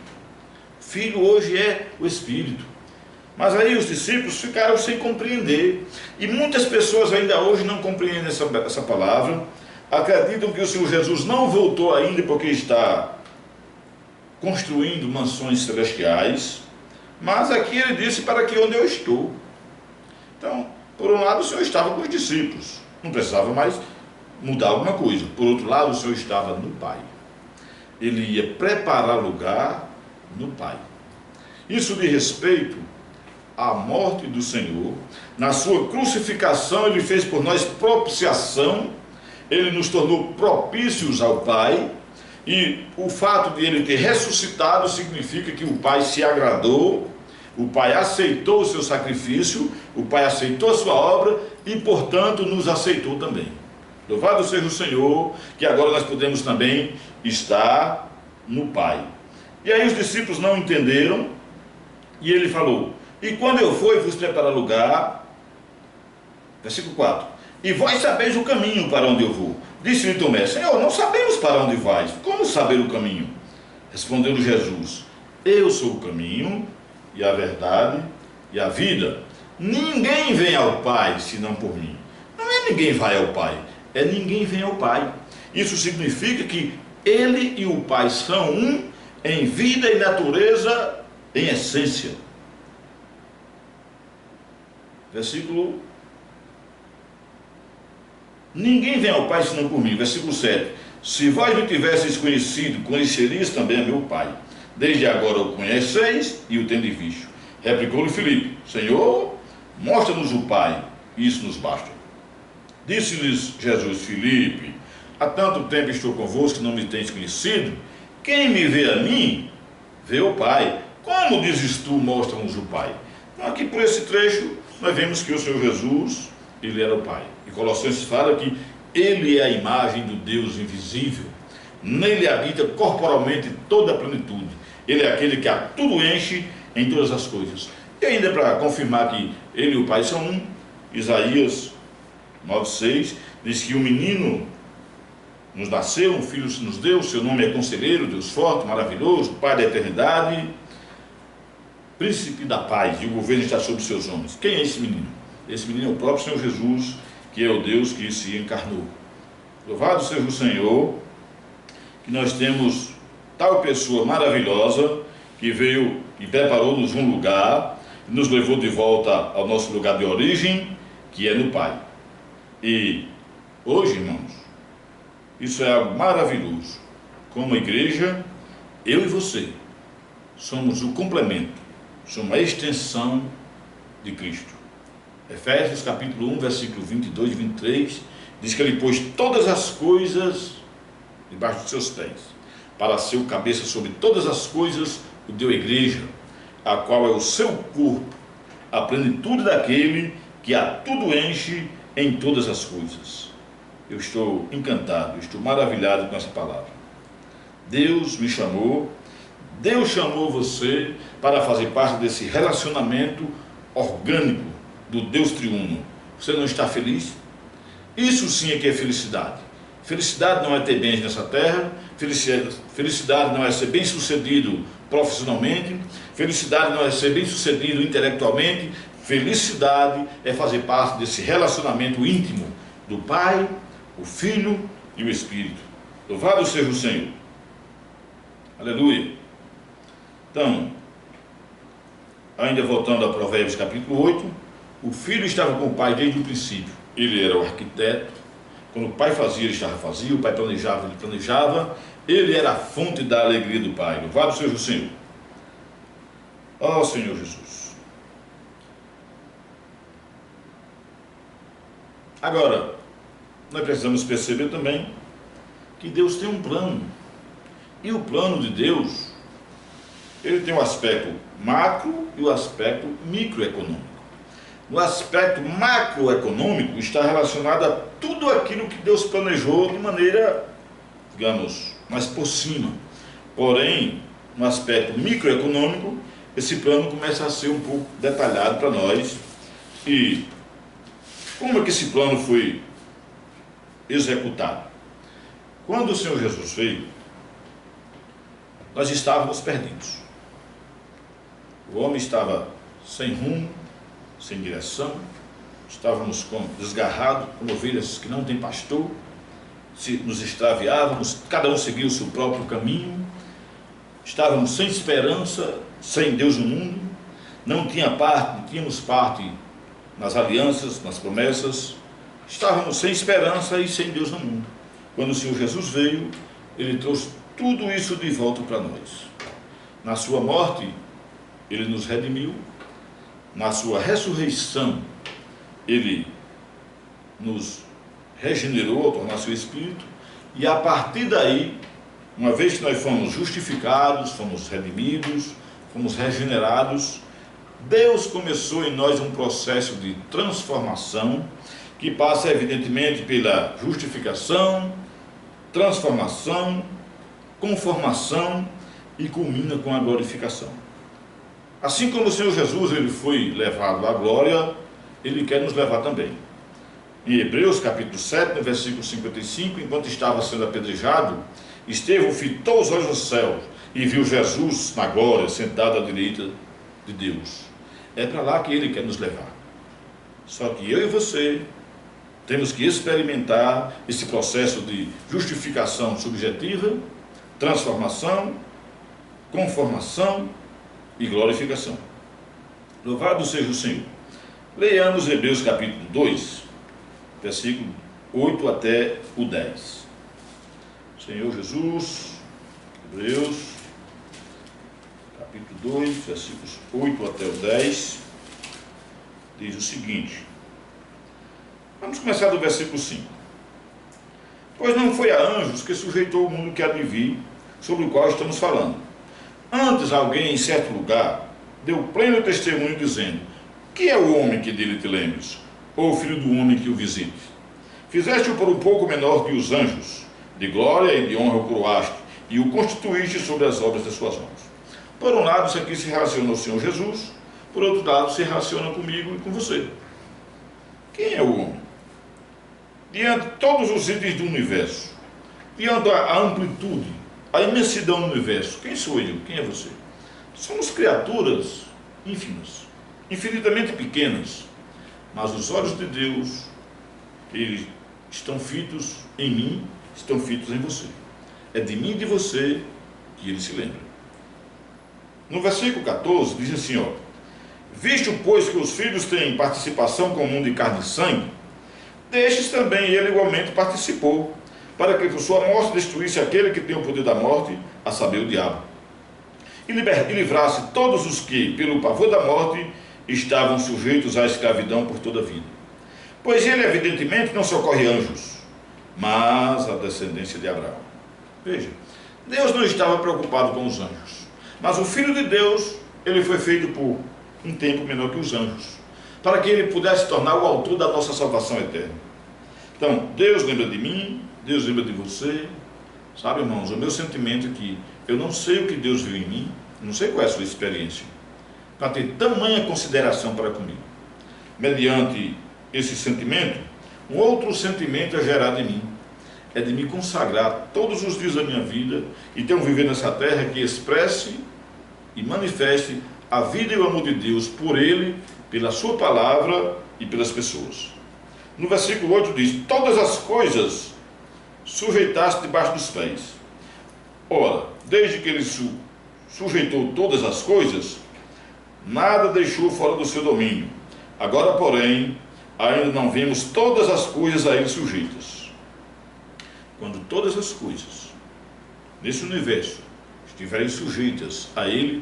O Filho hoje é o Espírito. Mas aí os discípulos ficaram sem compreender. E muitas pessoas ainda hoje não compreendem essa palavra. Acreditam que o Senhor Jesus não voltou ainda porque está construindo mansões celestiais. Mas aqui ele disse: para que onde eu estou. Então, por um lado o Senhor estava com os discípulos. Não precisava mais mudar alguma coisa. Por outro lado, o Senhor estava no Pai. Ele ia preparar lugar no Pai. Isso diz respeito à morte do Senhor. Na sua crucificação, ele fez por nós propiciação, ele nos tornou propícios ao Pai, e o fato de ele ter ressuscitado significa que o Pai se agradou, o Pai aceitou o seu sacrifício, o Pai aceitou a sua obra e, portanto, nos aceitou também. Louvado seja o Senhor, que agora nós podemos também estar no Pai. E aí os discípulos não entenderam, e ele falou: e quando eu for e vos preparar lugar, versículo 4, e vós sabeis o caminho para onde eu vou. Disse-lhe Tomé: Senhor, não sabemos para onde vais, como saber o caminho? Respondeu-lhe Jesus: eu sou o caminho, e a verdade, e a vida. Ninguém vem ao Pai, senão por mim. Não é ninguém vai ao Pai, é ninguém vem ao Pai. Isso significa que ele e o Pai são um em vida e natureza, em essência. Versículo: ninguém vem ao Pai senão por mim. Versículo 7: se vós me tivesseis conhecido, conheceríeis também a meu Pai. Desde agora o conheceis e o tendes visto. Replicou-lhe Filipe: Senhor, mostra-nos o Pai, e isso nos basta. Disse-lhes Jesus: Filipe, há tanto tempo estou convosco que não me tens conhecido. Quem me vê a mim, vê o Pai. Como dizes tu, mostra-nos o Pai? Então aqui por esse trecho, nós vemos que o Senhor Jesus, ele era o Pai. E Colossenses fala que ele é a imagem do Deus invisível. Nele habita corporalmente toda a plenitude. Ele é aquele que a tudo enche em todas as coisas. E ainda para confirmar que ele e o Pai são um, Isaías 9,6 diz que o menino nos nasceu, um filho se nos deu, seu nome é Conselheiro, Deus Forte, Maravilhoso, Pai da Eternidade, Príncipe da Paz, e o governo está sobre seus ombros. Quem é esse menino? Esse menino é o próprio Senhor Jesus, que é o Deus que se encarnou. Louvado seja o Senhor, que nós temos tal pessoa maravilhosa que veio e preparou-nos um lugar, nos levou de volta ao nosso lugar de origem, que é no Pai. E hoje, irmãos, isso é algo maravilhoso. Como igreja, eu e você somos o complemento, somos a extensão de Cristo. Efésios capítulo 1, versículo 22 e 23, diz que ele pôs todas as coisas debaixo dos seus pés, para ser o cabeça sobre todas as coisas, o deu a igreja, a qual é o seu corpo, a plenitude daquele que a tudo enche em todas as coisas. Eu estou encantado, eu estou maravilhado com essa palavra. Deus me chamou, Deus chamou você para fazer parte desse relacionamento orgânico do Deus triuno. Você não está feliz? Isso sim é que é felicidade. Felicidade não é ter bens nessa terra, felicidade não é ser bem sucedido profissionalmente, felicidade não é ser bem sucedido intelectualmente, felicidade é fazer parte desse relacionamento íntimo do Pai, o Filho e o Espírito. Louvado seja o Senhor. Aleluia. Então, ainda voltando a Provérbios capítulo 8, o filho estava com o pai desde o princípio. Ele era o arquiteto. Quando o pai fazia, ele fazia. O pai planejava, ele planejava. Ele era a fonte da alegria do pai. Louvado seja o Senhor. Ó Senhor Jesus. Agora, nós precisamos perceber também que Deus tem um plano. E o plano de Deus, ele tem o aspecto macro e o aspecto microeconômico. No aspecto macroeconômico está relacionado a tudo aquilo que Deus planejou de maneira, digamos, mais por cima. Porém, no aspecto microeconômico, esse plano começa a ser um pouco detalhado para nós. E como é que esse plano foi executado? Quando o Senhor Jesus veio, nós estávamos perdidos. O homem estava sem rumo, sem direção, estávamos desgarrados, como ovelhas que não têm pastor, nos extraviávamos, cada um seguia o seu próprio caminho, estávamos sem esperança, sem Deus no mundo, não tínhamos parte nas alianças, nas promessas, estávamos sem esperança e sem Deus no mundo. Quando o Senhor Jesus veio, Ele trouxe tudo isso de volta para nós. Na sua morte, Ele nos redimiu. Na sua ressurreição, Ele nos regenerou ao tornar seu Espírito. E a partir daí, uma vez que nós fomos justificados, fomos redimidos, fomos regenerados, Deus começou em nós um processo de transformação que passa evidentemente pela justificação, transformação, conformação e culmina com a glorificação. Assim como o Senhor Jesus ele foi levado à glória, Ele quer nos levar também. Em Hebreus capítulo 7, no versículo 55, enquanto estava sendo apedrejado, Estevão fitou os olhos no céu e viu Jesus na glória, sentado à direita de Deus. É para lá que Ele quer nos levar. Só que eu e você temos que experimentar esse processo de justificação subjetiva, transformação, conformação e glorificação. Louvado seja o Senhor. Leiamos Hebreus capítulo 2, versículo 8 até o 10. Senhor Jesus, Hebreus capítulo 2, versículos 8 até o 10, diz o seguinte. Vamos começar do versículo 5. Pois não foi a anjos que sujeitou o mundo que há de vir, sobre o qual estamos falando. Antes alguém em certo lugar deu pleno testemunho dizendo: que é o homem que dele te lembres? Ou o filho do homem que o visite? Fizeste-o por um pouco menor que os anjos, de glória e de honra o coroaste, e o constituíste sobre as obras das suas mãos. Por um lado, isso aqui se relaciona ao Senhor Jesus, por outro lado, se relaciona comigo e com você. Quem é o homem? Diante de todos os itens do universo, diante da amplitude, a imensidão do universo, quem sou eu? Quem é você? Somos criaturas ínfimas, infinitamente pequenas, mas os olhos de Deus, eles estão fitos em mim, estão fitos em você. É de mim e de você que ele se lembra. No versículo 14 diz assim, ó: visto, pois, que os filhos têm participação comum de carne e sangue, destes também ele igualmente participou, para que por sua morte destruísse aquele que tem o poder da morte, a saber, o diabo, e livrasse todos os que, pelo pavor da morte, estavam sujeitos à escravidão por toda a vida. Pois ele, evidentemente, não socorre anjos, mas a descendência de Abraão. Veja, Deus não estava preocupado com os anjos, mas o Filho de Deus, ele foi feito por um tempo menor que os anjos, para que ele pudesse tornar o autor da nossa salvação eterna. Então, Deus lembra de mim, Deus lembra de você. Sabe, irmãos, o meu sentimento é que eu não sei o que Deus viu em mim, não sei qual é a sua experiência, para ter tamanha consideração para comigo. Mediante esse sentimento, um outro sentimento é gerado em mim, é de me consagrar todos os dias da minha vida e ter um viver nessa terra que expresse e manifeste a vida e o amor de Deus por Ele, pela sua palavra e pelas pessoas. No versículo 8 diz: todas as coisas sujeitaste debaixo dos pés. Ora, desde que ele sujeitou todas as coisas, nada deixou fora do seu domínio. Agora, porém, ainda não vemos todas as coisas a ele sujeitas. Quando todas as coisas nesse universo estiverem sujeitas a ele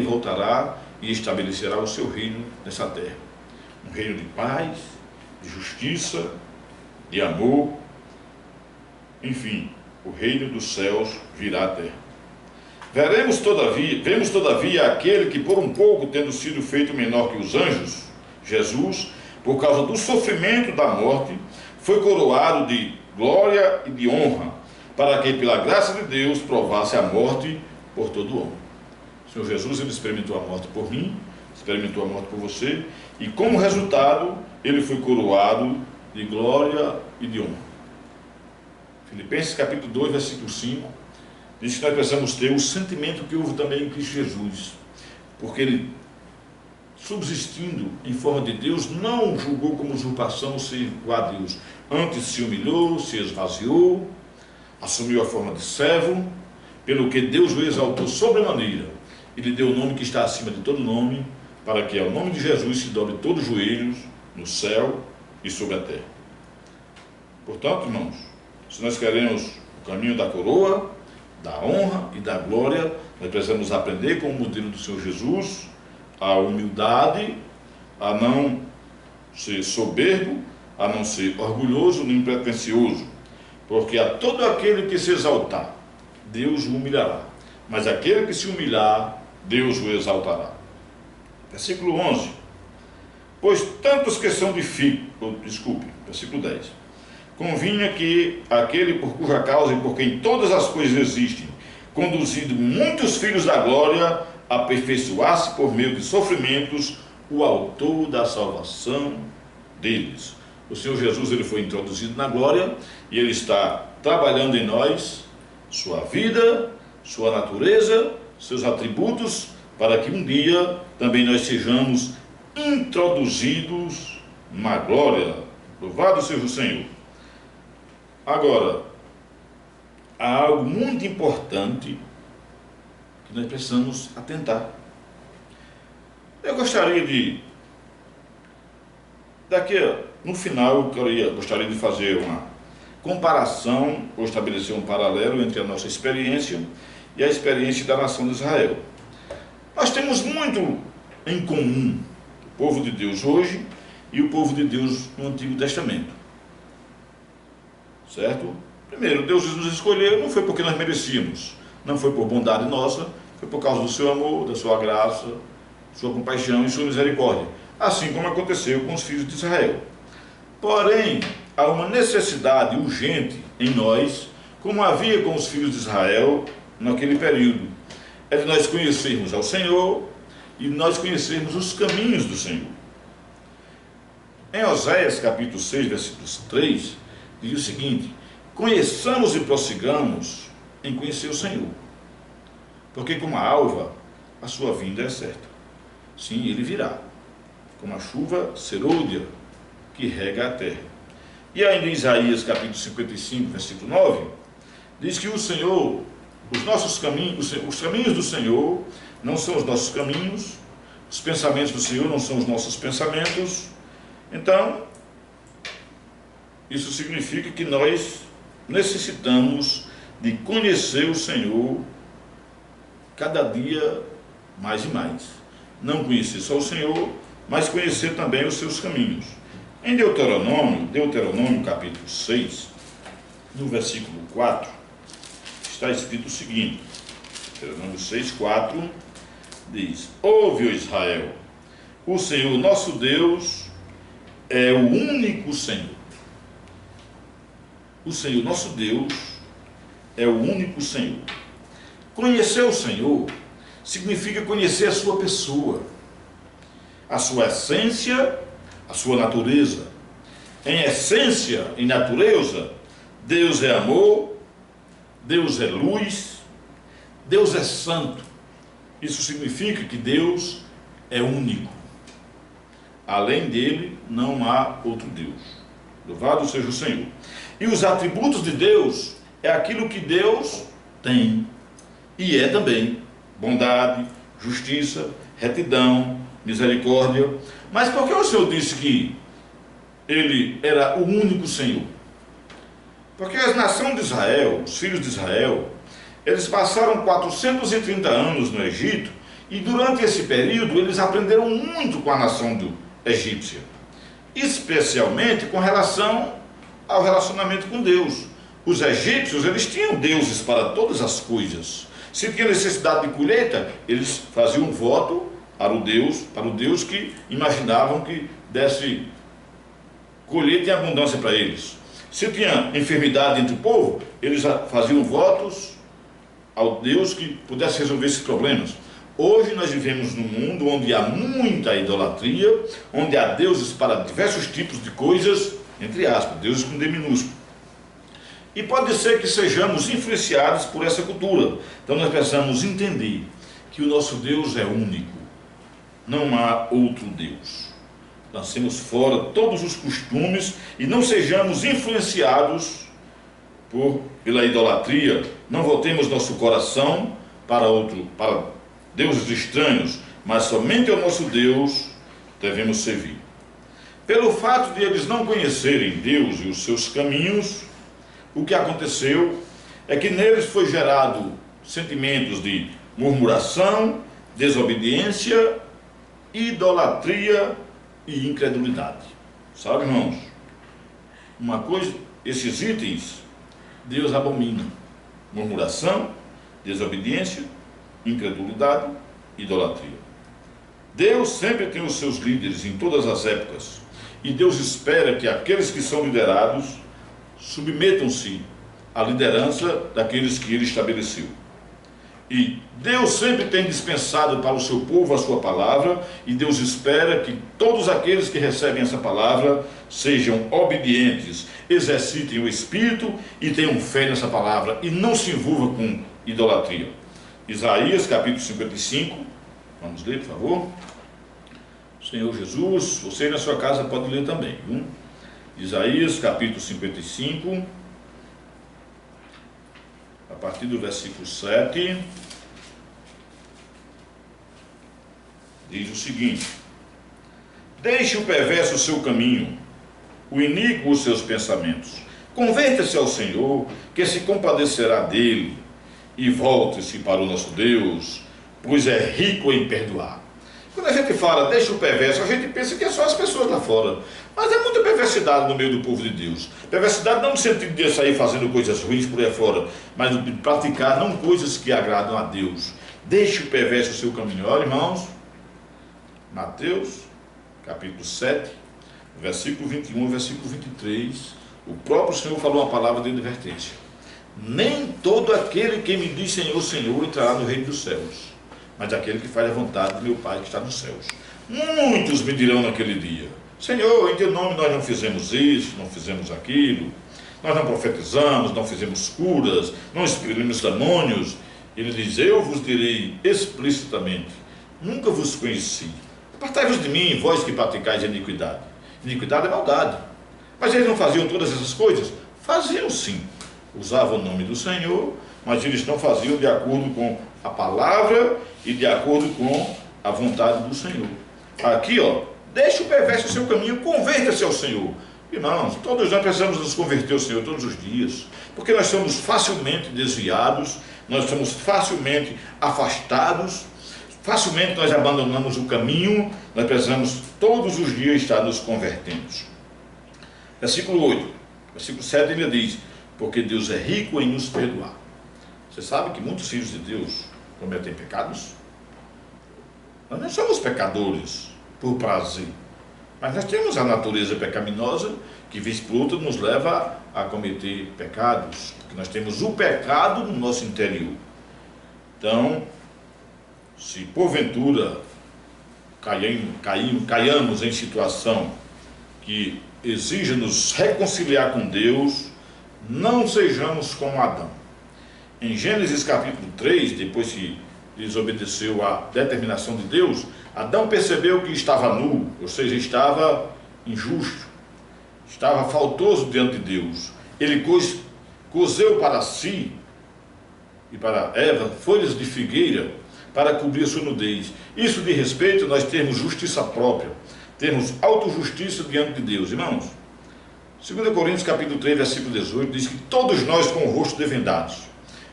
voltará e estabelecerá o seu reino nessa terra. Um reino de paz, de justiça, de amor, enfim, o reino dos céus virá à terra. Vemos todavia aquele que por um pouco, tendo sido feito menor que os anjos, Jesus, por causa do sofrimento da morte, foi coroado de glória e de honra, para que pela graça de Deus provasse a morte por todo homem. O Senhor Jesus, ele experimentou a morte por mim, experimentou a morte por você, e como resultado, ele foi coroado de glória e de honra. Filipenses capítulo 2, versículo 5, diz que nós precisamos ter o sentimento que houve também em Cristo Jesus, porque ele, subsistindo em forma de Deus, não julgou como usurpação ser igual a Deus. Antes se humilhou, se esvaziou, assumiu a forma de servo, pelo que Deus o exaltou sobremaneira e lhe deu o nome que está acima de todo nome, para que ao nome de Jesus se dobre todos os joelhos no céu e sobre a terra. Portanto, irmãos, se nós queremos o caminho da coroa, da honra e da glória, nós precisamos aprender com o modelo do Senhor Jesus a humildade, a não ser soberbo, a não ser orgulhoso nem pretensioso, porque a todo aquele que se exaltar, Deus o humilhará, mas aquele que se humilhar, Deus o exaltará. Versículo 11: pois tantos que são versículo 10: convinha que aquele por cuja causa e por quem todas as coisas existem, conduzindo muitos filhos da glória, aperfeiçoasse por meio de sofrimentos o autor da salvação deles. O Senhor Jesus, ele foi introduzido na glória e ele está trabalhando em nós sua vida, sua natureza, seus atributos, para que um dia também nós sejamos introduzidos na glória. Louvado seja o Senhor. Agora, há algo muito importante que nós precisamos atentar. Eu gostaria no final, eu gostaria de fazer uma comparação, ou estabelecer um paralelo entre a nossa experiência e a experiência da nação de Israel. Nós temos muito em comum, o povo de Deus hoje e o povo de Deus no Antigo Testamento. Certo? Primeiro, Deus nos escolheu, não foi porque nós merecíamos, não foi por bondade nossa, foi por causa do seu amor, da sua graça, sua compaixão e sua misericórdia, assim como aconteceu com os filhos de Israel. Porém, há uma necessidade urgente em nós, como havia com os filhos de Israel naquele período, é de nós conhecermos ao Senhor e nós conhecermos os caminhos do Senhor. Em Oséias capítulo 6, versículo 3, diz o seguinte: conheçamos e prossigamos em conhecer o Senhor, porque como a alva, a sua vinda é certa. Sim, ele virá, como a chuva serôdia que rega a terra. E ainda em Isaías capítulo 55, versículo 9, diz que o Senhor os caminhos do Senhor não são os nossos caminhos, os pensamentos do Senhor não são os nossos pensamentos. Então, isso significa que nós necessitamos de conhecer o Senhor cada dia mais e mais. Não conhecer só o Senhor, mas conhecer também os seus caminhos. Em Deuteronômio capítulo 6, no versículo 4, está escrito o seguinte, Deuteronômio 6, 4, diz: Ouve, ó Israel, o Senhor nosso Deus é o único Senhor. O Senhor nosso Deus é o único Senhor. Conhecer o Senhor significa conhecer a sua pessoa, a sua essência, a sua natureza. Em essência e natureza, Deus é amor, Deus é luz, Deus é santo. Isso significa que Deus é único. Além dele, não há outro Deus. Louvado seja o Senhor. E os atributos de Deus é aquilo que Deus tem. E é também bondade, justiça, retidão, misericórdia. Mas por que o Senhor disse que ele era o único Senhor? Porque a nação de Israel, os filhos de Israel, eles passaram 430 anos no Egito, e durante esse período eles aprenderam muito com a nação egípcia, especialmente com relação ao relacionamento com Deus. Os egípcios, eles tinham deuses para todas as coisas. Se tinha necessidade de colheita, eles faziam um voto para o Deus que imaginavam que desse colheita em abundância para eles. Se tinha enfermidade entre o povo, eles faziam votos ao Deus que pudesse resolver esses problemas. Hoje nós vivemos num mundo onde há muita idolatria, onde há deuses para diversos tipos de coisas, entre aspas, deuses com D minúsculo. E pode ser que sejamos influenciados por essa cultura. Então nós precisamos entender que o nosso Deus é único. Não há outro Deus. Lancemos fora todos os costumes e não sejamos influenciados pela idolatria. Não voltemos nosso coração para deuses estranhos, mas somente ao nosso Deus devemos servir. Pelo fato de eles não conhecerem Deus e os seus caminhos, o que aconteceu é que neles foi gerado sentimentos de murmuração, desobediência, idolatria e incredulidade. Sabe, irmãos? Uma coisa, esses itens, Deus abomina: murmuração, desobediência, incredulidade, idolatria. Deus sempre tem os seus líderes em todas as épocas, e Deus espera que aqueles que são liderados submetam-se à liderança daqueles que Ele estabeleceu. E Deus sempre tem dispensado para o seu povo a sua palavra, e Deus espera que todos aqueles que recebem essa palavra sejam obedientes, exercitem o Espírito e tenham fé nessa palavra, e não se envolvam com idolatria. Isaías capítulo 55, vamos ler, por favor. Senhor Jesus, você na sua casa pode ler também, viu? Isaías capítulo 55, a partir do versículo 7, diz o seguinte: Deixe o perverso o seu caminho, o iníquo os seus pensamentos. Converta-se ao Senhor, que se compadecerá dele, e volte-se para o nosso Deus, pois é rico em perdoar. Quando a gente fala deixa o perverso, a gente pensa que é só as pessoas lá fora. Mas é muita perversidade no meio do povo de Deus. Perversidade não no sentido de sair fazendo coisas ruins por aí fora, mas de praticar não coisas que agradam a Deus. Deixe o perverso o seu caminho. Olha, irmãos, Mateus capítulo 7, versículo 21 e versículo 23, o próprio Senhor falou uma palavra de advertência: nem todo aquele que me diz Senhor, Senhor entrará no reino dos céus, mas aquele que faz a vontade do meu Pai que está nos céus. Muitos me dirão naquele dia: Senhor, em teu nome nós não fizemos isso, não fizemos aquilo, nós não profetizamos, não fizemos curas, não expelimos demônios. Ele diz: eu vos direi explicitamente, nunca vos conheci. Apartai-vos de mim, vós que praticais a iniquidade. Iniquidade é maldade. Mas eles não faziam todas essas coisas? Faziam sim. Usavam o nome do Senhor, mas eles não faziam de acordo com a palavra e de acordo com a vontade do Senhor. Aqui, ó, deixe o perverso o seu caminho, converta-se ao Senhor. Irmãos, todos nós precisamos nos converter ao Senhor todos os dias, porque nós somos facilmente desviados, nós somos facilmente afastados, facilmente nós abandonamos o caminho, nós precisamos todos os dias estar nos convertendo. Versículo 8, versículo 7 ele diz, porque Deus é rico em nos perdoar. Você sabe que muitos filhos de Deus cometem pecados? Nós não somos pecadores por prazer, mas nós temos a natureza pecaminosa que, vez por outra, nos leva a cometer pecados, porque nós temos o pecado no nosso interior. Então, se porventura caiamos em situação que exija nos reconciliar com Deus, não sejamos como Adão. Em Gênesis capítulo 3, depois que desobedeceu à determinação de Deus, Adão percebeu que estava nu, ou seja, estava injusto, estava faltoso diante de Deus. Ele cozeu para si e para Eva folhas de figueira para cobrir a sua nudez. Isso de respeito nós termos justiça própria, termos autojustiça diante de Deus. Irmãos, 2 Coríntios capítulo 3, versículo 18, diz que todos nós com o rosto desvendados,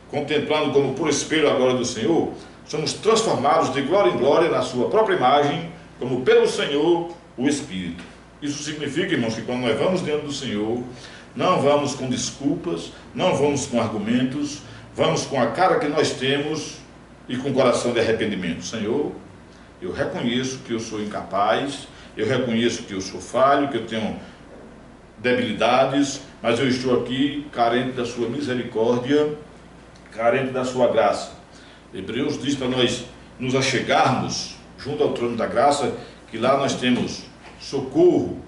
contemplando como por espelho a glória do Senhor, somos transformados de glória em glória na sua própria imagem, como pelo Senhor, o Espírito. Isso significa, irmãos, que quando nós vamos diante do Senhor, não vamos com desculpas, não vamos com argumentos, vamos com a cara que nós temos e com o coração de arrependimento. Senhor, eu reconheço que eu sou incapaz, eu reconheço que eu sou falho, que eu tenho debilidades, mas eu estou aqui carente da sua misericórdia, carente da sua graça. Hebreus diz para nós nos achegarmos junto ao trono da graça, que lá nós temos socorro,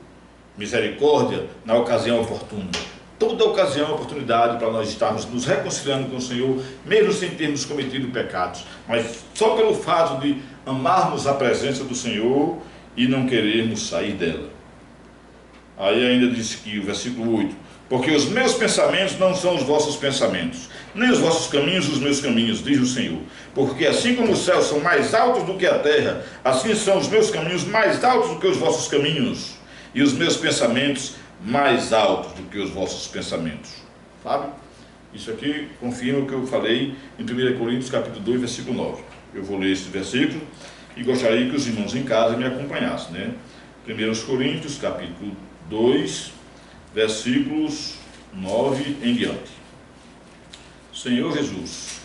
misericórdia na ocasião oportuna. Toda ocasião é oportunidade para nós estarmos nos reconciliando com o Senhor, mesmo sem termos cometido pecados, mas só pelo fato de amarmos a presença do Senhor e não querermos sair dela. Aí ainda diz que o versículo 8, porque os meus pensamentos não são os vossos pensamentos, nem os vossos caminhos os meus caminhos, diz o Senhor. Porque assim como os céus são mais altos do que a terra, assim são os meus caminhos mais altos do que os vossos caminhos, e os meus pensamentos mais altos do que os vossos pensamentos. Sabe? Isso aqui confirma o que eu falei em 1 Coríntios capítulo 2, versículo 9. Eu vou ler esse versículo e gostaria que os irmãos em casa me acompanhassem, né? 1 Coríntios capítulo 2, versículos 9 em diante. Senhor Jesus.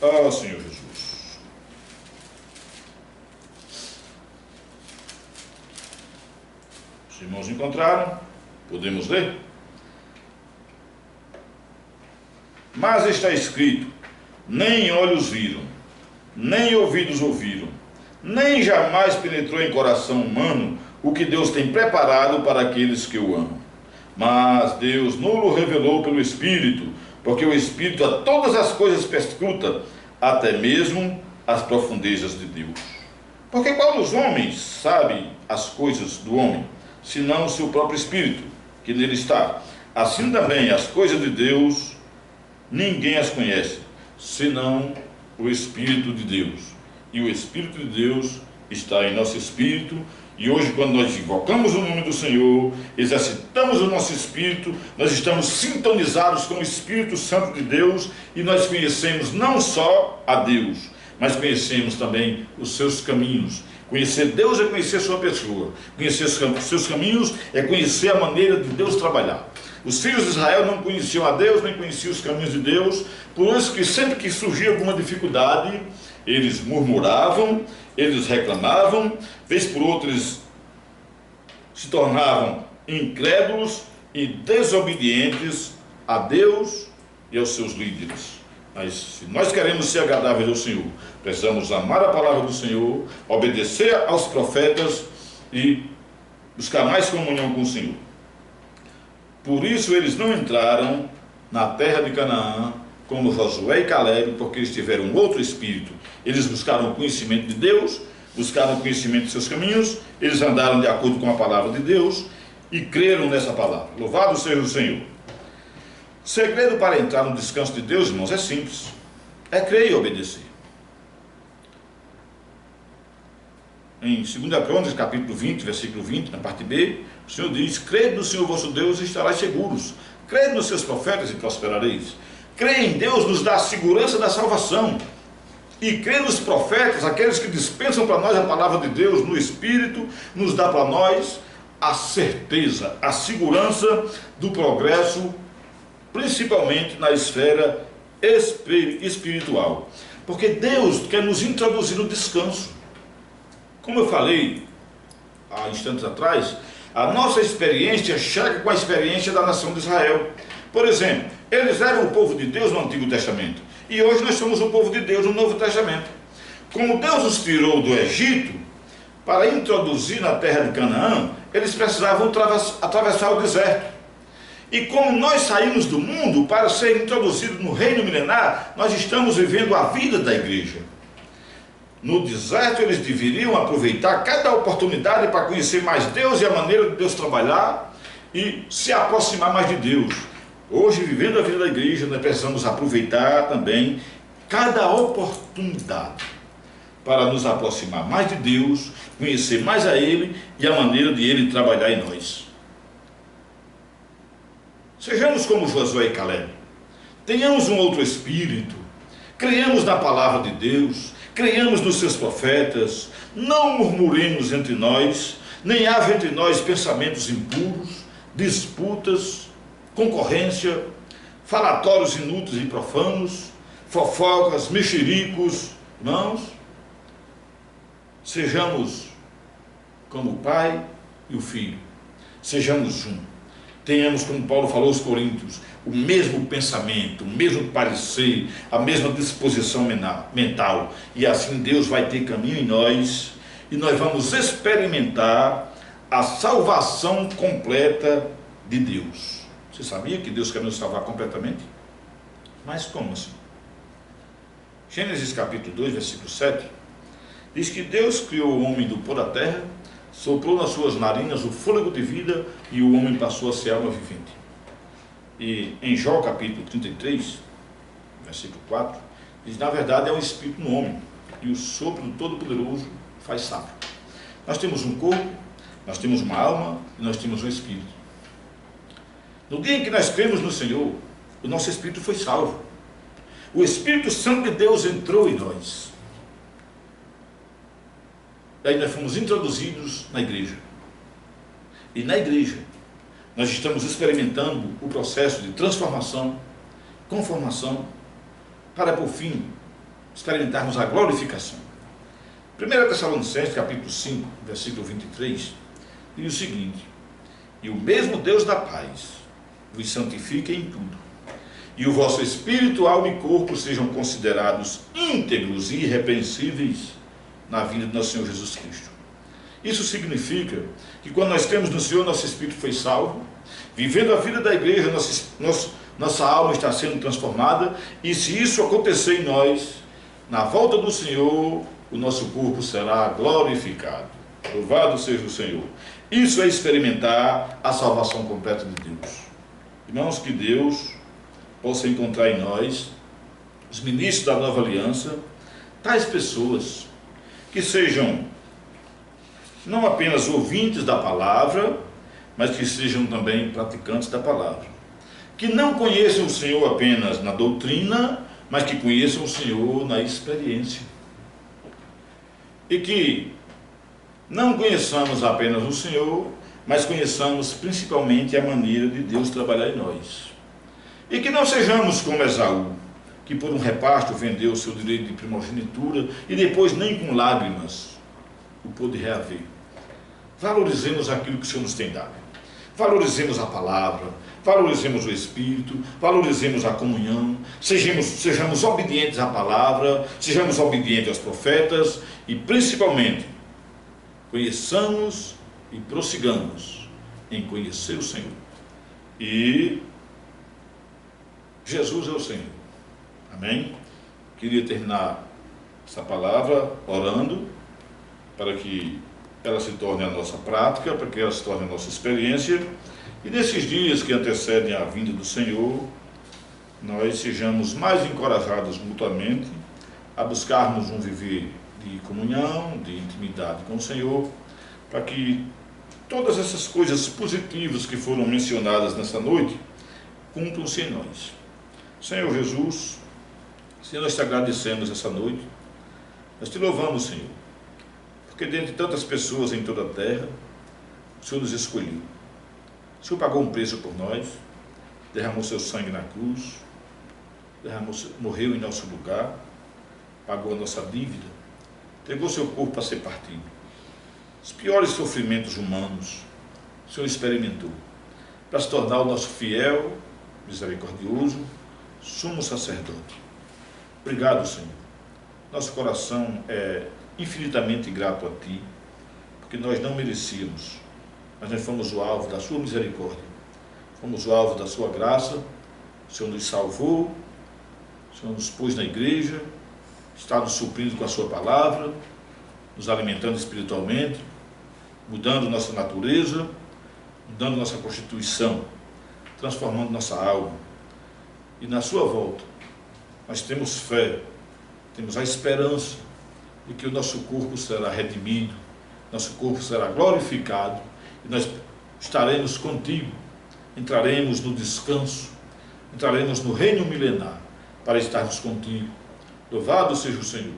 Ah, Senhor Jesus. Os irmãos encontraram? Podemos ler? Mas está escrito, nem olhos viram, nem ouvidos ouviram, nem jamais penetrou em coração humano o que Deus tem preparado para aqueles que o amam. Mas Deus nulo revelou pelo Espírito, porque o Espírito a todas as coisas perscruta, até mesmo as profundezas de Deus. Porque qual dos homens sabe as coisas do homem, senão o seu próprio Espírito, que nele está? Assim também as coisas de Deus, ninguém as conhece, senão o Espírito de Deus. E o Espírito de Deus está em nosso espírito. E hoje, quando nós invocamos o nome do Senhor, exercitamos o nosso espírito, nós estamos sintonizados com o Espírito Santo de Deus e nós conhecemos não só a Deus, mas conhecemos também os seus caminhos. Conhecer Deus é conhecer a sua pessoa. Conhecer os seus caminhos é conhecer a maneira de Deus trabalhar. Os filhos de Israel não conheciam a Deus, nem conheciam os caminhos de Deus, por isso que sempre que surgia alguma dificuldade, eles murmuravam, eles reclamavam, vez por outra eles se tornavam incrédulos e desobedientes a Deus e aos seus líderes. Mas se nós queremos ser agradáveis ao Senhor, precisamos amar a palavra do Senhor, obedecer aos profetas e buscar mais comunhão com o Senhor. Por isso eles não entraram na terra de Canaã como Josué e Caleb, porque eles tiveram um outro espírito. Eles buscaram o conhecimento de Deus, buscaram o conhecimento de seus caminhos, eles andaram de acordo com a palavra de Deus e creram nessa palavra. Louvado seja o Senhor. Segredo para entrar no descanso de Deus, irmãos, é simples. É crer e obedecer. Em 2 Crônicas, capítulo 20, versículo 20, na parte B, o Senhor diz: crede no Senhor vosso Deus e estareis seguros. Crede nos seus profetas e prosperareis. Crer em Deus nos dá a segurança da salvação. E crer nos profetas, aqueles que dispensam para nós a palavra de Deus no Espírito, nos dá para nós a certeza, a segurança do progresso, principalmente na esfera espiritual. Porque Deus quer nos introduzir no descanso. Como eu falei há instantes atrás, a nossa experiência chega com a experiência da nação de Israel. Por exemplo, eles eram o povo de Deus no Antigo Testamento, e hoje nós somos o povo de Deus no Novo Testamento. Como Deus os tirou do Egito para introduzir na terra de Canaã, eles precisavam atravessar o deserto. E como nós saímos do mundo para ser introduzidos no reino milenar, nós estamos vivendo a vida da igreja. No deserto eles deveriam aproveitar cada oportunidade para conhecer mais Deus e a maneira de Deus trabalhar e se aproximar mais de Deus. Hoje, vivendo a vida da igreja, nós precisamos aproveitar também cada oportunidade para nos aproximar mais de Deus, conhecer mais a Ele e a maneira de Ele trabalhar em nós. Sejamos como Josué e Caleb. Tenhamos um outro espírito. Creiamos na palavra de Deus. Creiamos nos seus profetas. Não murmuremos entre nós. Nem haja entre nós pensamentos impuros, disputas, concorrência, falatórios inúteis e profanos, fofocas, mexericos. Irmãos, sejamos como o Pai e o Filho. Sejamos juntos. Tenhamos, como Paulo falou aos Coríntios, o mesmo pensamento, o mesmo parecer, a mesma disposição mental. E assim Deus vai ter caminho em nós e nós vamos experimentar a salvação completa de Deus. Você sabia que Deus quer nos salvar completamente? Mas como assim? Gênesis capítulo 2, versículo 7, diz que Deus criou o homem do pó da terra, soprou nas suas narinas o fôlego de vida e o homem passou a ser alma vivente. E em Jó capítulo 33, versículo 4, diz: na verdade é um espírito no homem e o sopro do Todo-Poderoso faz sábio. Nós temos um corpo, nós temos uma alma e nós temos um espírito. No dia em que nós cremos no Senhor, o nosso espírito foi salvo. O Espírito Santo de Deus entrou em nós. Daí nós fomos introduzidos na igreja. E na igreja, nós estamos experimentando o processo de transformação, conformação, para por fim experimentarmos a glorificação. 1 Tessalonicenses capítulo 5, versículo 23, diz o seguinte: e o mesmo Deus da paz vos santifique em tudo, e o vosso espírito, alma e corpo sejam considerados íntegros e irrepreensíveis na vida do nosso Senhor Jesus Cristo. Isso significa que quando nós temos no Senhor, nosso espírito foi salvo, vivendo a vida da igreja, nossa alma está sendo transformada, e se isso acontecer em nós, na volta do Senhor, o nosso corpo será glorificado. Louvado seja o Senhor. Isso é experimentar a salvação completa de Deus. Irmãos, que Deus possa encontrar em nós, os ministros da nova aliança, tais pessoas que sejam não apenas ouvintes da palavra, mas que sejam também praticantes da palavra. Que não conheçam o Senhor apenas na doutrina, mas que conheçam o Senhor na experiência. E que não conheçamos apenas o Senhor, mas conheçamos principalmente a maneira de Deus trabalhar em nós. E que não sejamos como Esaú, que por um reparto vendeu o seu direito de primogenitura e depois nem com lágrimas o pôde reaver. Valorizemos aquilo que o Senhor nos tem dado. Valorizemos a palavra, valorizemos o Espírito, valorizemos a comunhão, sejamos obedientes à palavra, sejamos obedientes aos profetas e principalmente conheçamos e prossigamos em conhecer o Senhor. E Jesus é o Senhor. Amém? Queria terminar essa palavra orando para que ela se torne a nossa prática, para que ela se torne a nossa experiência. E nesses dias que antecedem a vinda do Senhor, nós sejamos mais encorajados mutuamente a buscarmos um viver de comunhão, de intimidade com o Senhor, para que todas essas coisas positivas que foram mencionadas nessa noite cumpram-se em nós. Senhor Jesus, Senhor, nós te agradecemos essa noite, nós te louvamos, Senhor, porque dentre tantas pessoas em toda a terra, o Senhor nos escolheu. O Senhor pagou um preço por nós, derramou seu sangue na cruz, morreu em nosso lugar, pagou a nossa dívida, entregou seu corpo para ser partido. Os piores sofrimentos humanos o Senhor experimentou, para se tornar o nosso fiel, misericordioso, sumo sacerdote. Obrigado, Senhor. Nosso coração é infinitamente grato a Ti, porque nós não merecíamos, mas nós fomos o alvo da Sua misericórdia, fomos o alvo da Sua graça. O Senhor nos salvou, o Senhor nos pôs na igreja, está nos suprindo com a Sua palavra, nos alimentando espiritualmente, mudando nossa natureza, mudando nossa constituição, transformando nossa alma. E na Sua volta, nós temos fé, temos a esperança de que o nosso corpo será redimido, nosso corpo será glorificado, e nós estaremos contigo, entraremos no descanso, entraremos no reino milenar, para estarmos contigo. Louvado seja o Senhor.